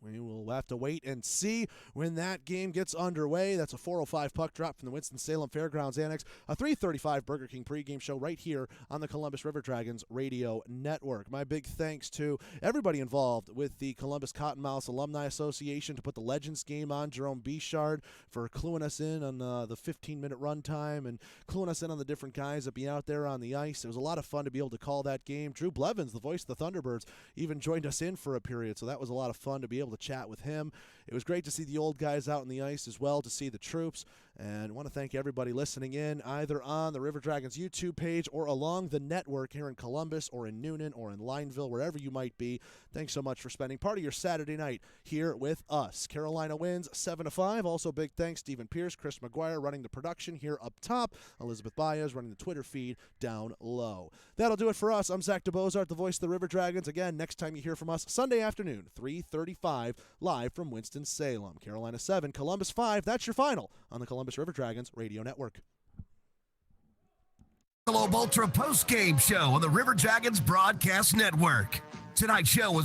A: We will have to wait and see when that game gets underway. That's a 4:05 puck drop from the Winston-Salem Fairgrounds Annex, a 3:35 Burger King pregame show right here on the Columbus Riverdragons radio network. My big thanks to everybody involved with the Columbus Cottonmouths Alumni Association to put the Legends game on, Jerome Bichard for cluing us in on the 15-minute run time and cluing us in on the different guys that be out there on the ice. It was a lot of fun to be able to call that game. Drew Blevins, the voice of the Thunderbirds, even joined us in for a period, so that was a lot of fun to be able to chat with him. It was great to see the old guys out on the ice as well, to see the troops, and I want to thank everybody listening in either on the River Dragons YouTube page or along the network here in Columbus or in Noonan or in Lineville, wherever you might be. Thanks so much for spending part of your Saturday night here with us. Carolina wins 7-5. Also big thanks Stephen Pierce, Chris McGuire running the production here up top, Elizabeth Baez running the Twitter feed down low. That'll do it for us. I'm Zach DeBozart, the voice of the River Dragons. Again, next time you hear from us, Sunday afternoon, 3:35, live from Winston-Salem. Carolina 7, Columbus 5. That's your final on the Columbus River Dragons radio network.
O: Michelob Ultra post-game show on the River Dragons Broadcast Network. Tonight's show was